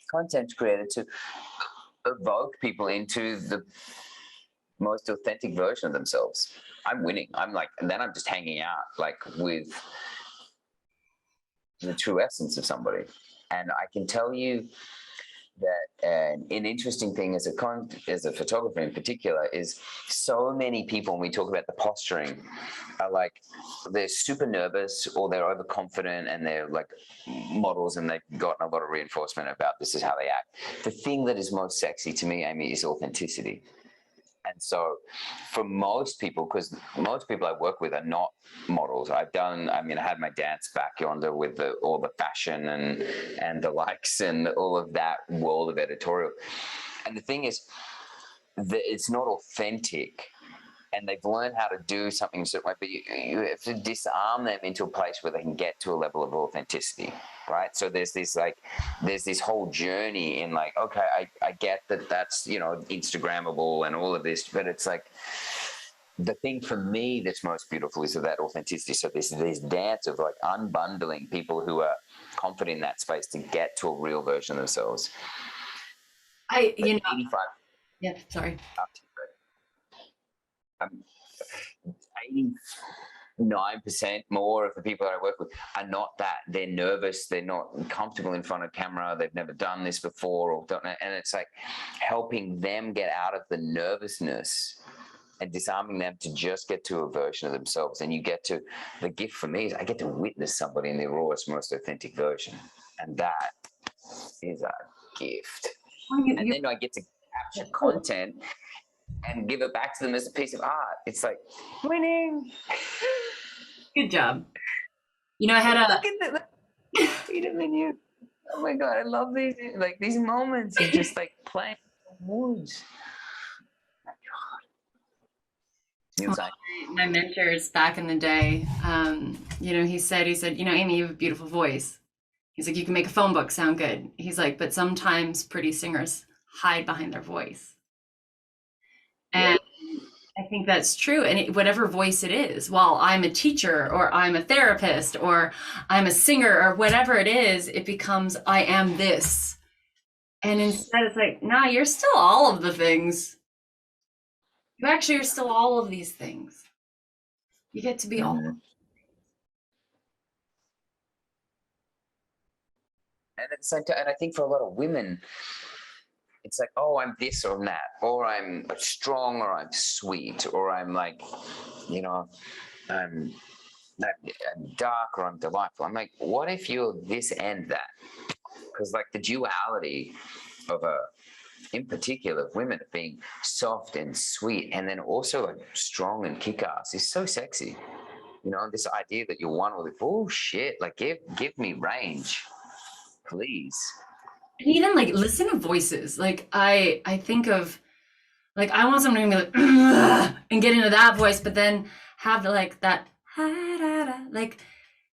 content creator to evoke people into the most authentic version of themselves. I'm winning. I'm like, and then I'm just hanging out like with the true essence of somebody. And I can tell you that an interesting thing as a photographer in particular is so many people, when we talk about the posturing, are like they're super nervous or they're overconfident and they're like models and they've gotten a lot of reinforcement about this is how they act. The thing that is most sexy to me, Amy, is authenticity. And so for most people, because most people I work with are not models. I had my dance back yonder with all the fashion and the likes and all of that world of editorial. And the thing is that it's not authentic. And they've learned how to do something certain way, but you have to disarm them into a place where they can get to a level of authenticity, right? So there's this whole journey in like, okay, I get that that's, Instagrammable and all of this, but it's like the thing for me that's most beautiful is that authenticity. So this dance of like unbundling people who are confident in that space to get to a real version of themselves. 85. Yeah, sorry. 89% more of the people that I work with are not that. They're nervous. They're not comfortable in front of camera. They've never done this before or don't know. And it's like helping them get out of the nervousness and disarming them to just get to a version of themselves. And the gift for me is I get to witness somebody in their rawest, most authentic version. And that is a gift. And then I get to capture content and give it back to them as a piece of art. It's like winning. Good job. I had look at the freedom in you. Oh my God, I love these moments of just like playing in the woods. My God. My mentors back in the day, he said, Amy, you have a beautiful voice. He's like, you can make a phone book sound good. He's like, but sometimes pretty singers hide behind their voice. And I think that's true. And whatever voice it is, while I'm a teacher or I'm a therapist or I'm a singer or whatever it is, it becomes, I am this. And instead it's like, nah, you're still all of the things. You actually are still all of these things. You get to be all. And at the same time, and I think for a lot of women, it's like, oh, I'm this or I'm that, or I'm strong or I'm sweet, or I'm like, I'm dark or I'm delightful. I'm like, what if you're this and that? Because like the duality of in particular, women being soft and sweet and then also like strong and kick-ass is so sexy. This idea that you're one with bullshit, like give me range, please. And even like listen to voices. Like I think of like I want someone to be like and get into that voice, but then have like that like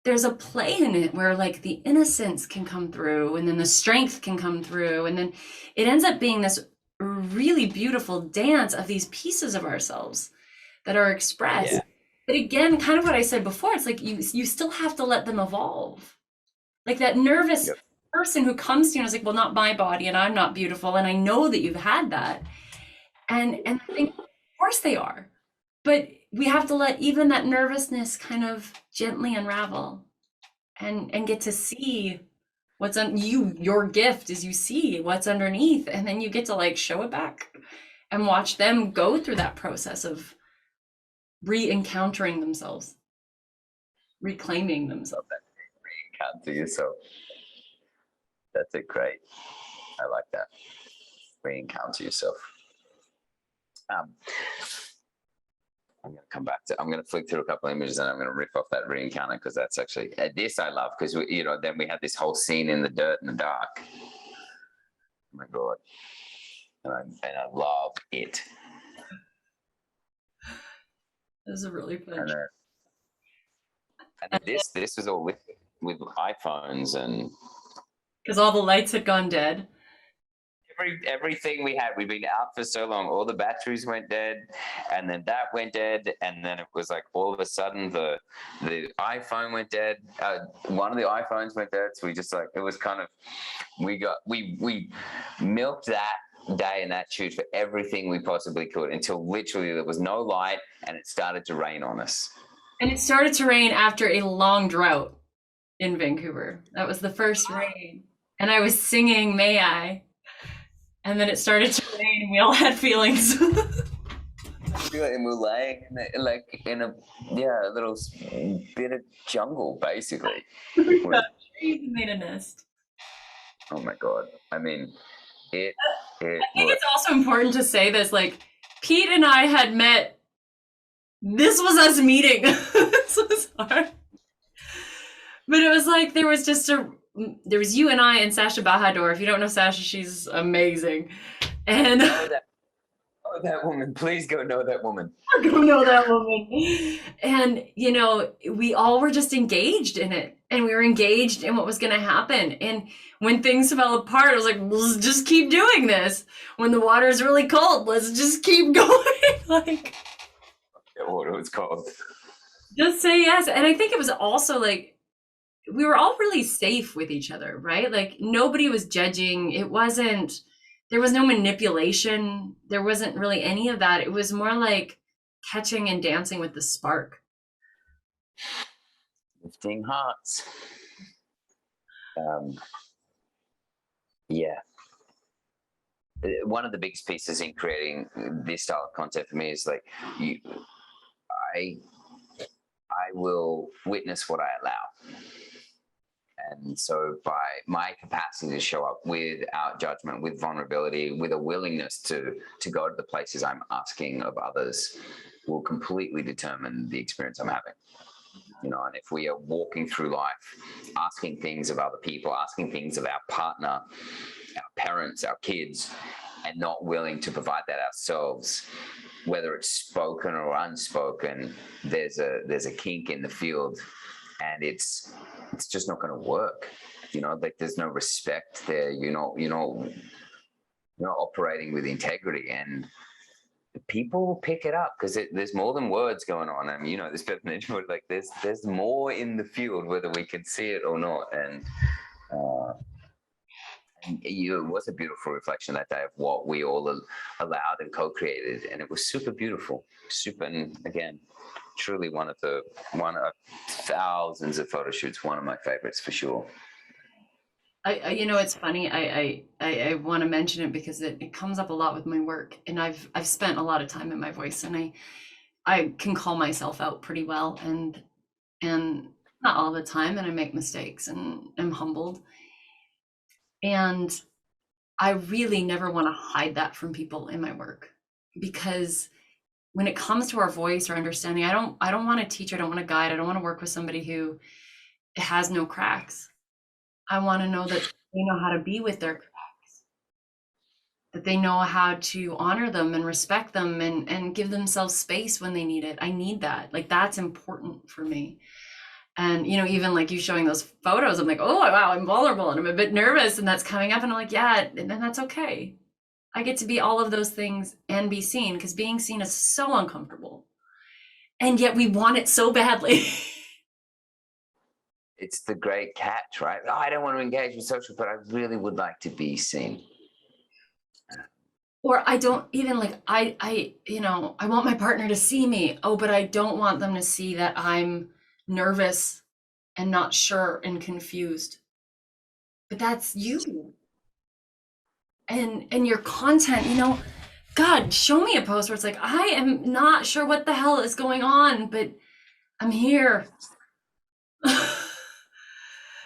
there's a play in it where like the innocence can come through and then the strength can come through and then it ends up being this really beautiful dance of these pieces of ourselves that are expressed. Yeah. But again, kind of what I said before, it's like you still have to let them evolve. Like that nervous person who comes to you and is like, well, not my body and I'm not beautiful. And I know that you've had that. And I think, of course they are. But we have to let even that nervousness kind of gently unravel and get to see what's on you. Your gift is you see what's underneath and then you get to like show it back and watch them go through that process of re-encountering themselves, reclaiming themselves. Re-encounter yourself. That's it. Great. I like that. Re-encounter yourself. I'm going to come back to, I'm going to flick through a couple of images and I'm going to rip off that re-encounter because that's actually, this I love because, then we had this whole scene in the dirt and the dark. Oh my God. And I love it. This is really fun. And this was all with iPhones and... Because all the lights had gone dead. Everything we had, we've been out for so long, all the batteries went dead and then that went dead and then it was like all of a sudden the iPhone went dead. One of the iPhones went dead, so we just like, it was kind of, we milked that day and that shoot for everything we possibly could until literally there was no light and it started to rain on us. And it started to rain after a long drought. in Vancouver. That was the first rain. And I was singing May I. And then it started to rain and we all had feelings. And we're laying like in a little bit of jungle, basically. We got trees and made a nest. Oh my god! I mean, it I think it's also important to say this. Like, Pete and I had met. This was us meeting. This was hard. But it was like there was you and I and Sasha Bahador. If you don't know Sasha, she's amazing. And that woman, please go know that woman. Go know that woman. And we all were just engaged in it, and we were engaged in what was going to happen. And when things fell apart, I was like, let's just keep doing this. When the water is really cold, let's just keep going. Like, what it was called. Just say yes. And I think it was also like we were all really safe with each other, right? Like nobody was judging. There was no manipulation. There wasn't really any of that. It was more like catching and dancing with the spark. Lifting hearts. Yeah. One of the biggest pieces in creating this style of content for me is like I will witness what I allow. And so by my capacity to show up without judgment, with vulnerability, with a willingness to go to the places I'm asking of others will completely determine the experience I'm having. And if we are walking through life, asking things of other people, asking things of our partner, our parents, our kids, and not willing to provide that ourselves, whether it's spoken or unspoken, there's a kink in the field, and it's just not going to work. Like there's no respect there. You're not operating with integrity, and people will pick it up because there's more than words going on. I mean, this better than anybody. Like there's more in the field, whether we can see it or not. And it was a beautiful reflection that day of what we all allowed and co-created, and it was super beautiful, and again, truly one of thousands of photo shoots, one of my favorites for sure. It's funny. I want to mention it because it comes up a lot with my work, and I've spent a lot of time in my voice, and I can call myself out pretty well, and not all the time, and I make mistakes, and I'm humbled, and I really never want to hide that from people in my work, because when it comes to our voice or understanding, I don't want to teach, I don't want to guide, I don't want to work with somebody who has no cracks. I want to know that they know how to be with their cracks, that they know how to honor them and respect them and give themselves space when they need it. I need that. Like, that's important for me. And, even like you showing those photos, I'm like, oh, wow, I'm vulnerable and I'm a bit nervous, and that's coming up. And I'm like, yeah, and then that's okay. I get to be all of those things and be seen, because being seen is so uncomfortable. And yet we want it so badly. It's the great catch, right? Oh, I don't want to engage with social, but I really would like to be seen. Or I don't even like, I want my partner to see me. Oh, but I don't want them to see that I'm nervous and not sure and confused. But that's you. And your content, God, show me a post where it's like, I am not sure what the hell is going on, but I'm here.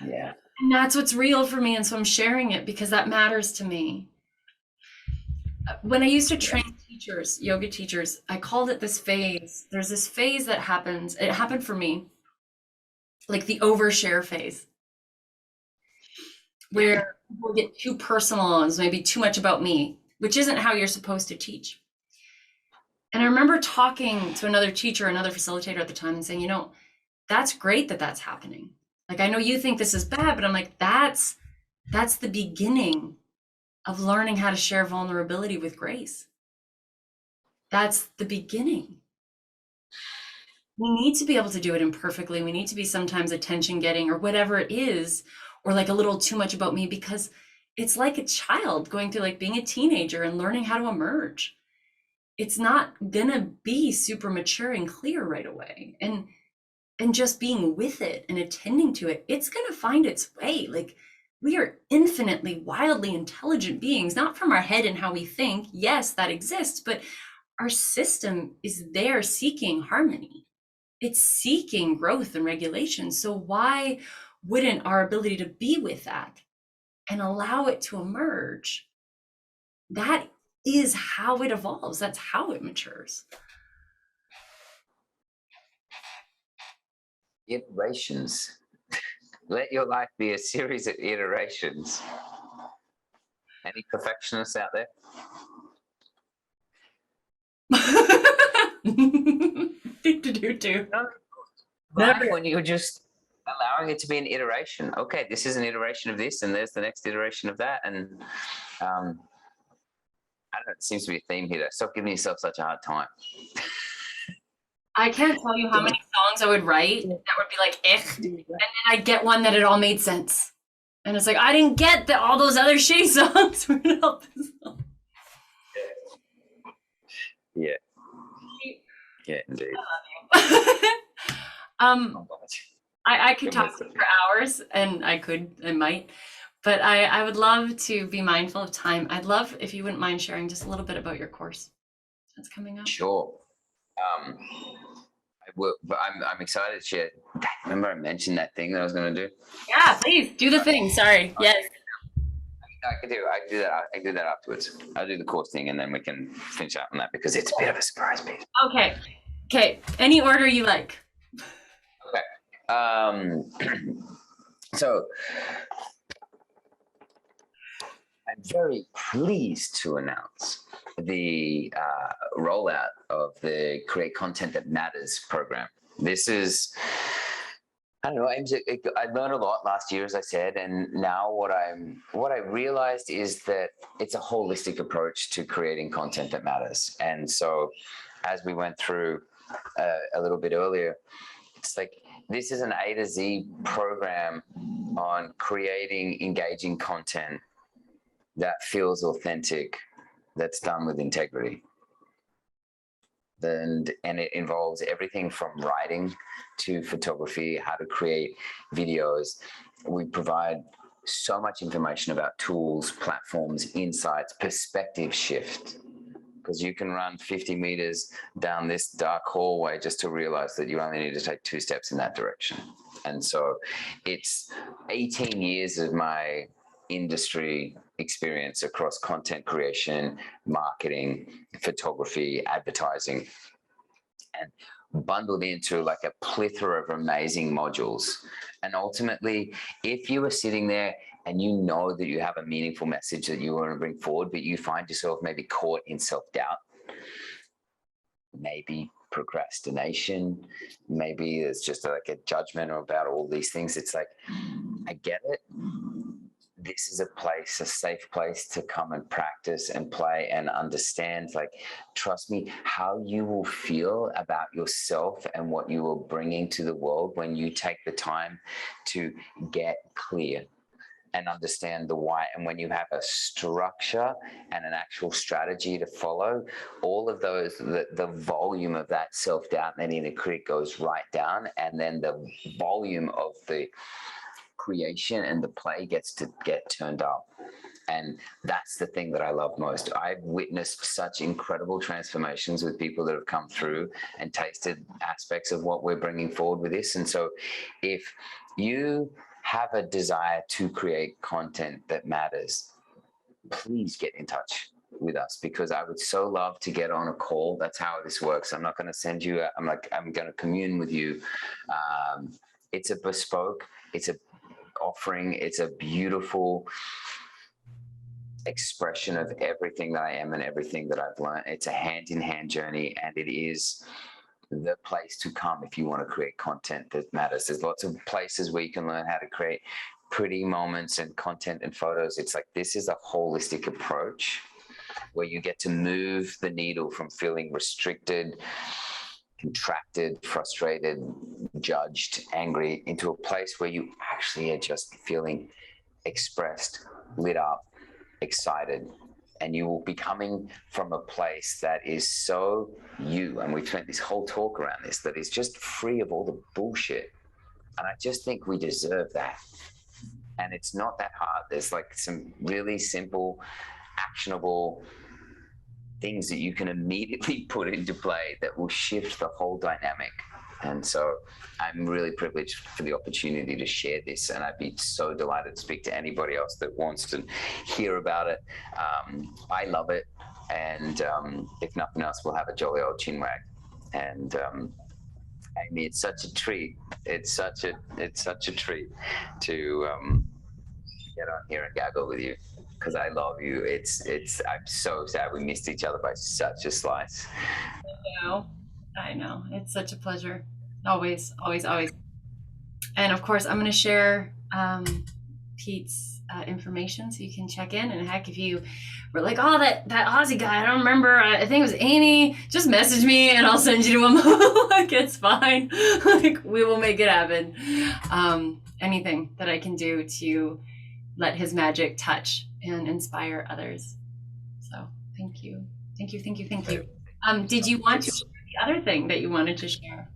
Yeah. And that's what's real for me. And so I'm sharing it because that matters to me. When I used to train teachers, yoga teachers, I called it this phase. There's this phase that happens. It happened for me, like the overshare phase, where people get too personal and maybe too much about me, which isn't how you're supposed to teach. And I remember talking to another teacher, another facilitator at the time, and saying, that's great that that's happening. Like, I know you think this is bad, but I'm like, that's the beginning of learning how to share vulnerability with grace. That's the beginning. We need to be able to do it imperfectly. We need to be sometimes attention getting or whatever it is, or like a little too much about me, because it's like a child going through like being a teenager and learning how to emerge. It's not gonna be super mature and clear right away. And and just being with it and attending to it, it's going to find its way. Like, we are infinitely, wildly intelligent beings, not from our head and how we think. Yes, that exists, but our system is there seeking harmony. It's seeking growth and regulation. So why wouldn't our ability to be with that and allow it to emerge? That is how it evolves. That's how it matures. Iterations. Let your life be a series of iterations. Any perfectionists out there? No. Right? When you're just allowing it to be an iteration. Okay, this is an iteration of this, and there's the next iteration of that. And I don't know, it seems to be a theme here. Stop giving yourself such a hard time. I can't tell you how many songs I would write that would be like, and then I'd get one that it all made sense. And it's like, I didn't get that all those other shitty songs were gonna help this song. Yeah. Yeah, indeed. I could talk for hours, and I might, but I would love to be mindful of time. I'd love if you wouldn't mind sharing just a little bit about your course that's coming up. Sure. I'm excited to share. Remember I mentioned that thing that I was going to do? Yeah, please do the thing. Sorry. Yes. I can do that afterwards. I'll do the course thing, and then we can finish up on that because it's a bit of a surprise piece. Okay. Any order you like. Okay. So I'm very pleased to announce the rollout of the Create Content That Matters program. This is, I don't know, I learned a lot last year, as I said, and now what I realized is that it's a holistic approach to creating content that matters. And so as we went through a little bit earlier, it's like, this is an A to Z program on creating engaging content that feels authentic, that's done with integrity. And it involves everything from writing to photography, how to create videos. We provide so much information about tools, platforms, insights, perspective shift. Because you can run 50 meters down this dark hallway just to realize that you only need to take 2 steps in that direction. And so it's 18 years of my industry experience across content creation, marketing, photography, advertising, and bundled into like a plethora of amazing modules. And ultimately, if you are sitting there and you know that you have a meaningful message that you want to bring forward, but you find yourself maybe caught in self-doubt, maybe procrastination, maybe it's just like a judgment about all these things. It's like, I get it. This is a place, a safe place to come and practice and play and understand. Like, trust me, how you will feel about yourself and what you are bringing to the world when you take the time to get clear and understand the why. And when you have a structure and an actual strategy to follow, all of those, the volume of that self-doubt and inner critic goes right down. And then the volume of the creation and the play gets to get turned up. And that's the thing that I love most. I've witnessed such incredible transformations with people that have come through and tasted aspects of what we're bringing forward with this. And so if you have a desire to create content that matters, please get in touch with us, because I would so love to get on a call. That's how this works. I'm not going to send you, I'm going to commune with you. It's a bespoke, it's a offering, it's a beautiful expression of everything that I am and everything that I've learned. It's a hand-in-hand journey, and it is the place to come if you want to create content that matters. There's lots of places where you can learn how to create pretty moments and content and photos. It's like, this is a holistic approach where you get to move the needle from feeling restricted, contracted, frustrated, judged, angry, into a place where you actually are just feeling expressed, lit up, excited, and you will be coming from a place that is so you. And we've spent this whole talk around this, that is just free of all the bullshit. And I just think we deserve that. And it's not that hard. There's like some really simple, actionable things that you can immediately put into play that will shift the whole dynamic. And so I'm really privileged for the opportunity to share this, and I'd be so delighted to speak to anybody else that wants to hear about it. I love it, and if nothing else, we'll have a jolly old chinwag. And Amy, it's such a treat. It's such a treat to get on here and gaggle with you, because I love you. I'm so sad we missed each other by such a slice. I know. It's such a pleasure. Always, always, always. And of course, I'm going to share Pete's information so you can check in. And heck, if you were like, oh, that Aussie guy, I don't remember, I think it was Amy, just message me and I'll send you to him. Like, it's fine. Like, we will make it happen. Anything that I can do to let his magic touch and inspire others. So thank you. Thank you, thank you, thank you. Did you want to share the other thing that you wanted to share?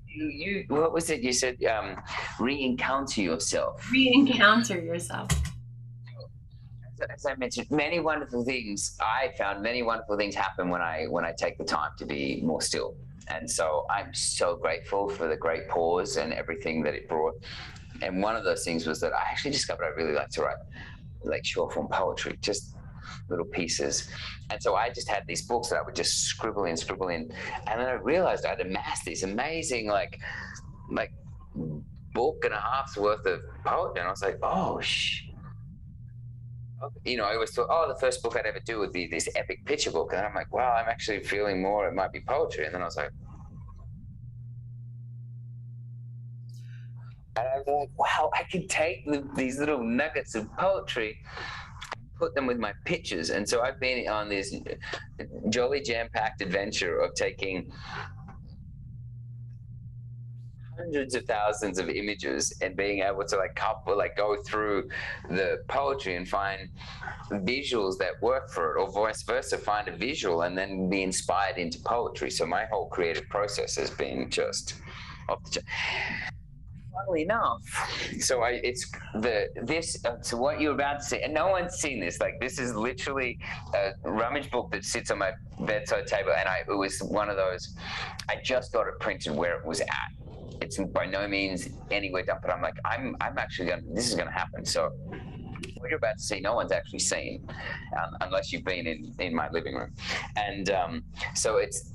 You what was it? You said re-encounter yourself. Re-encounter yourself. As I mentioned, many wonderful things. I found many wonderful things happen when I take the time to be more still. And so I'm so grateful for the great pause and everything that it brought. And one of those things was that I actually discovered I really like to write like short form poetry, just little pieces. And so I just had these books that I would just scribble in. And then I realized I'd amassed this amazing like book and a half's worth of poetry. And I was like, oh, I always thought, the first book I'd ever do would be this epic picture book. And I'm like, wow, I'm actually feeling more, it might be poetry. And then I was like, wow, I can take these little nuggets of poetry, put them with my pictures. And so I've been on this jolly jam-packed adventure of taking hundreds of thousands of images and being able to go through the poetry and find visuals that work for it, or vice versa, find a visual and then be inspired into poetry. So my whole creative process has been just off the chart. Funnily enough, so so what you're about to see, and no one's seen this, like this is literally a rummage book that sits on my bedside table, and it was one of those, I just got it printed where it was at. It's by no means anywhere done, but I'm like, I'm actually this is gonna happen. So what you're about to see, no one's actually seen, unless you've been in my living room. And so it's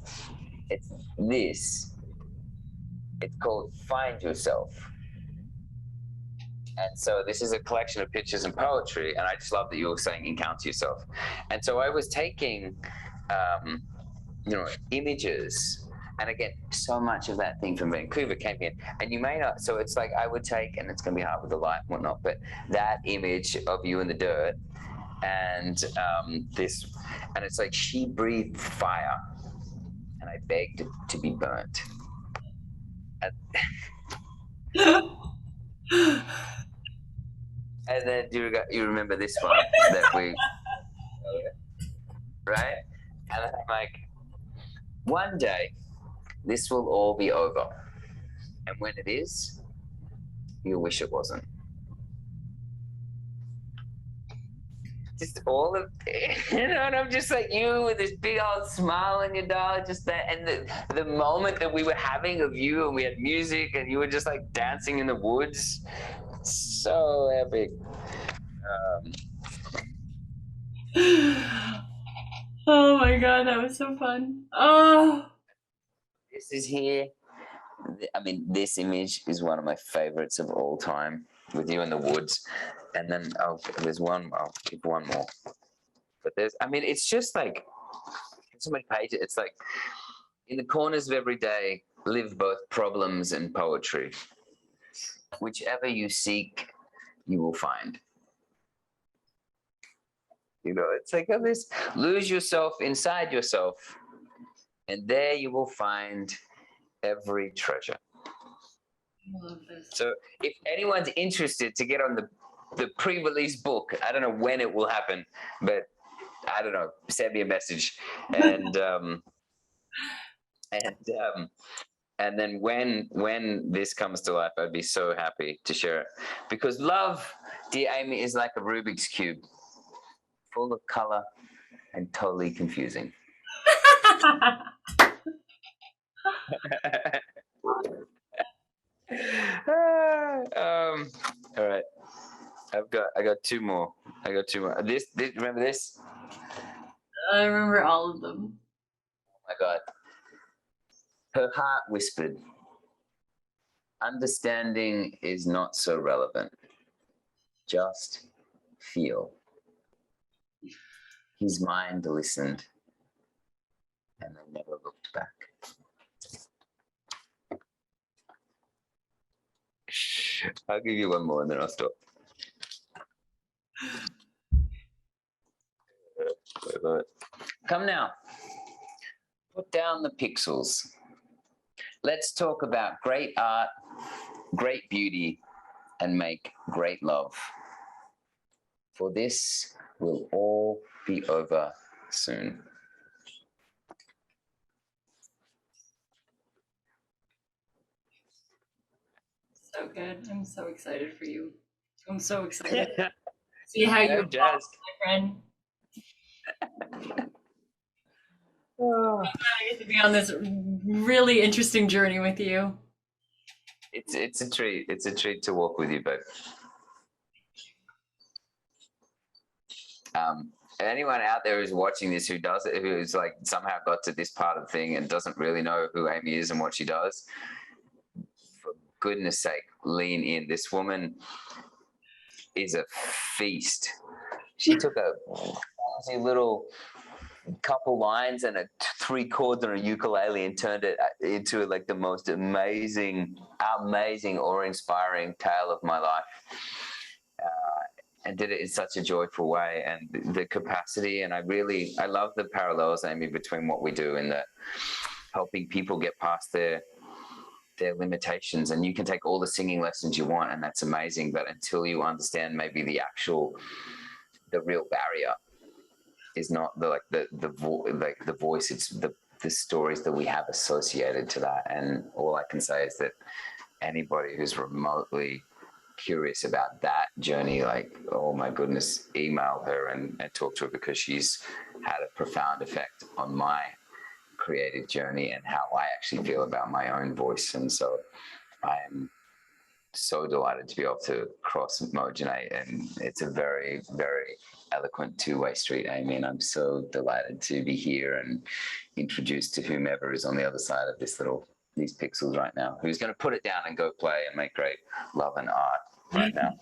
called Find Yourself. And so this is a collection of pictures and poetry, and I just love that you were saying encounter yourself. And so I was taking, images, and again, so much of that thing from Vancouver came here, and you may not, so it's like I would take, and it's going to be hard with the light and whatnot, but that image of you in the dirt, and and it's like she breathed fire, and I begged to be burnt. And then you remember this one that we, right? And I'm like, one day this will all be over, and when it is, you'll wish it wasn't. Just all of, and I'm just like you with this big old smile on your doll, just that, and the moment that we were having of you, and we had music, and you were just like dancing in the woods, so epic. Oh my God, that was so fun. Oh, this is here. I mean, this image is one of my favorites of all time, with you in the woods. And then there's one, I'll keep one more. But it's just like so many pages. It's like, in the corners of every day live both problems and poetry. Whichever you seek, you will find. It's like this, lose yourself inside yourself, and there you will find every treasure. I love this. So if anyone's interested to get on the pre-release book, I don't know when it will happen, but I don't know, send me a message. And and then when this comes to life, I'd be so happy to share it, because love, dear Amy, is like a Rubik's cube, full of color and totally confusing. All right, I got two more. This remember this? I remember all of them. Oh my God. Her heart whispered, understanding is not so relevant. Just feel. His mind listened, and they never looked back. I'll give you one more and then I'll stop. Come now. Put down the pixels. Let's talk about great art, great beauty, and make great love. For this will all be over soon. So good. I'm so excited for you. I'm so excited to see how you evolve, my friend. I get to be on this really interesting journey with you. It's a treat. It's a treat to walk with you, babe. Anyone out there who's watching this who's like somehow got to this part of the thing and doesn't really know who Amy is and what she does, for goodness sake, lean in. This woman is a feast. She took a fancy little couple lines and 3 chords on a ukulele and turned it into like the most amazing or inspiring tale of my life. And did it in such a joyful way, and the capacity. And I love the parallels, Amy, between what we do and that helping people get past their limitations. And you can take all the singing lessons you want, and that's amazing. But until you understand maybe the real barrier is not the voice, it's the stories that we have associated to that. And all I can say is that anybody who's remotely curious about that journey, like, oh my goodness, email her and talk to her, because she's had a profound effect on my creative journey and how I actually feel about my own voice. And so I am so delighted to be able to cross-mogenate, and it's a very, very eloquent two-way street, Amy, and I'm so delighted to be here and introduced to whomever is on the other side of these pixels right now, who's going to put it down and go play and make great love and art right now.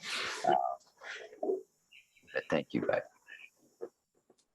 But thank you, babe.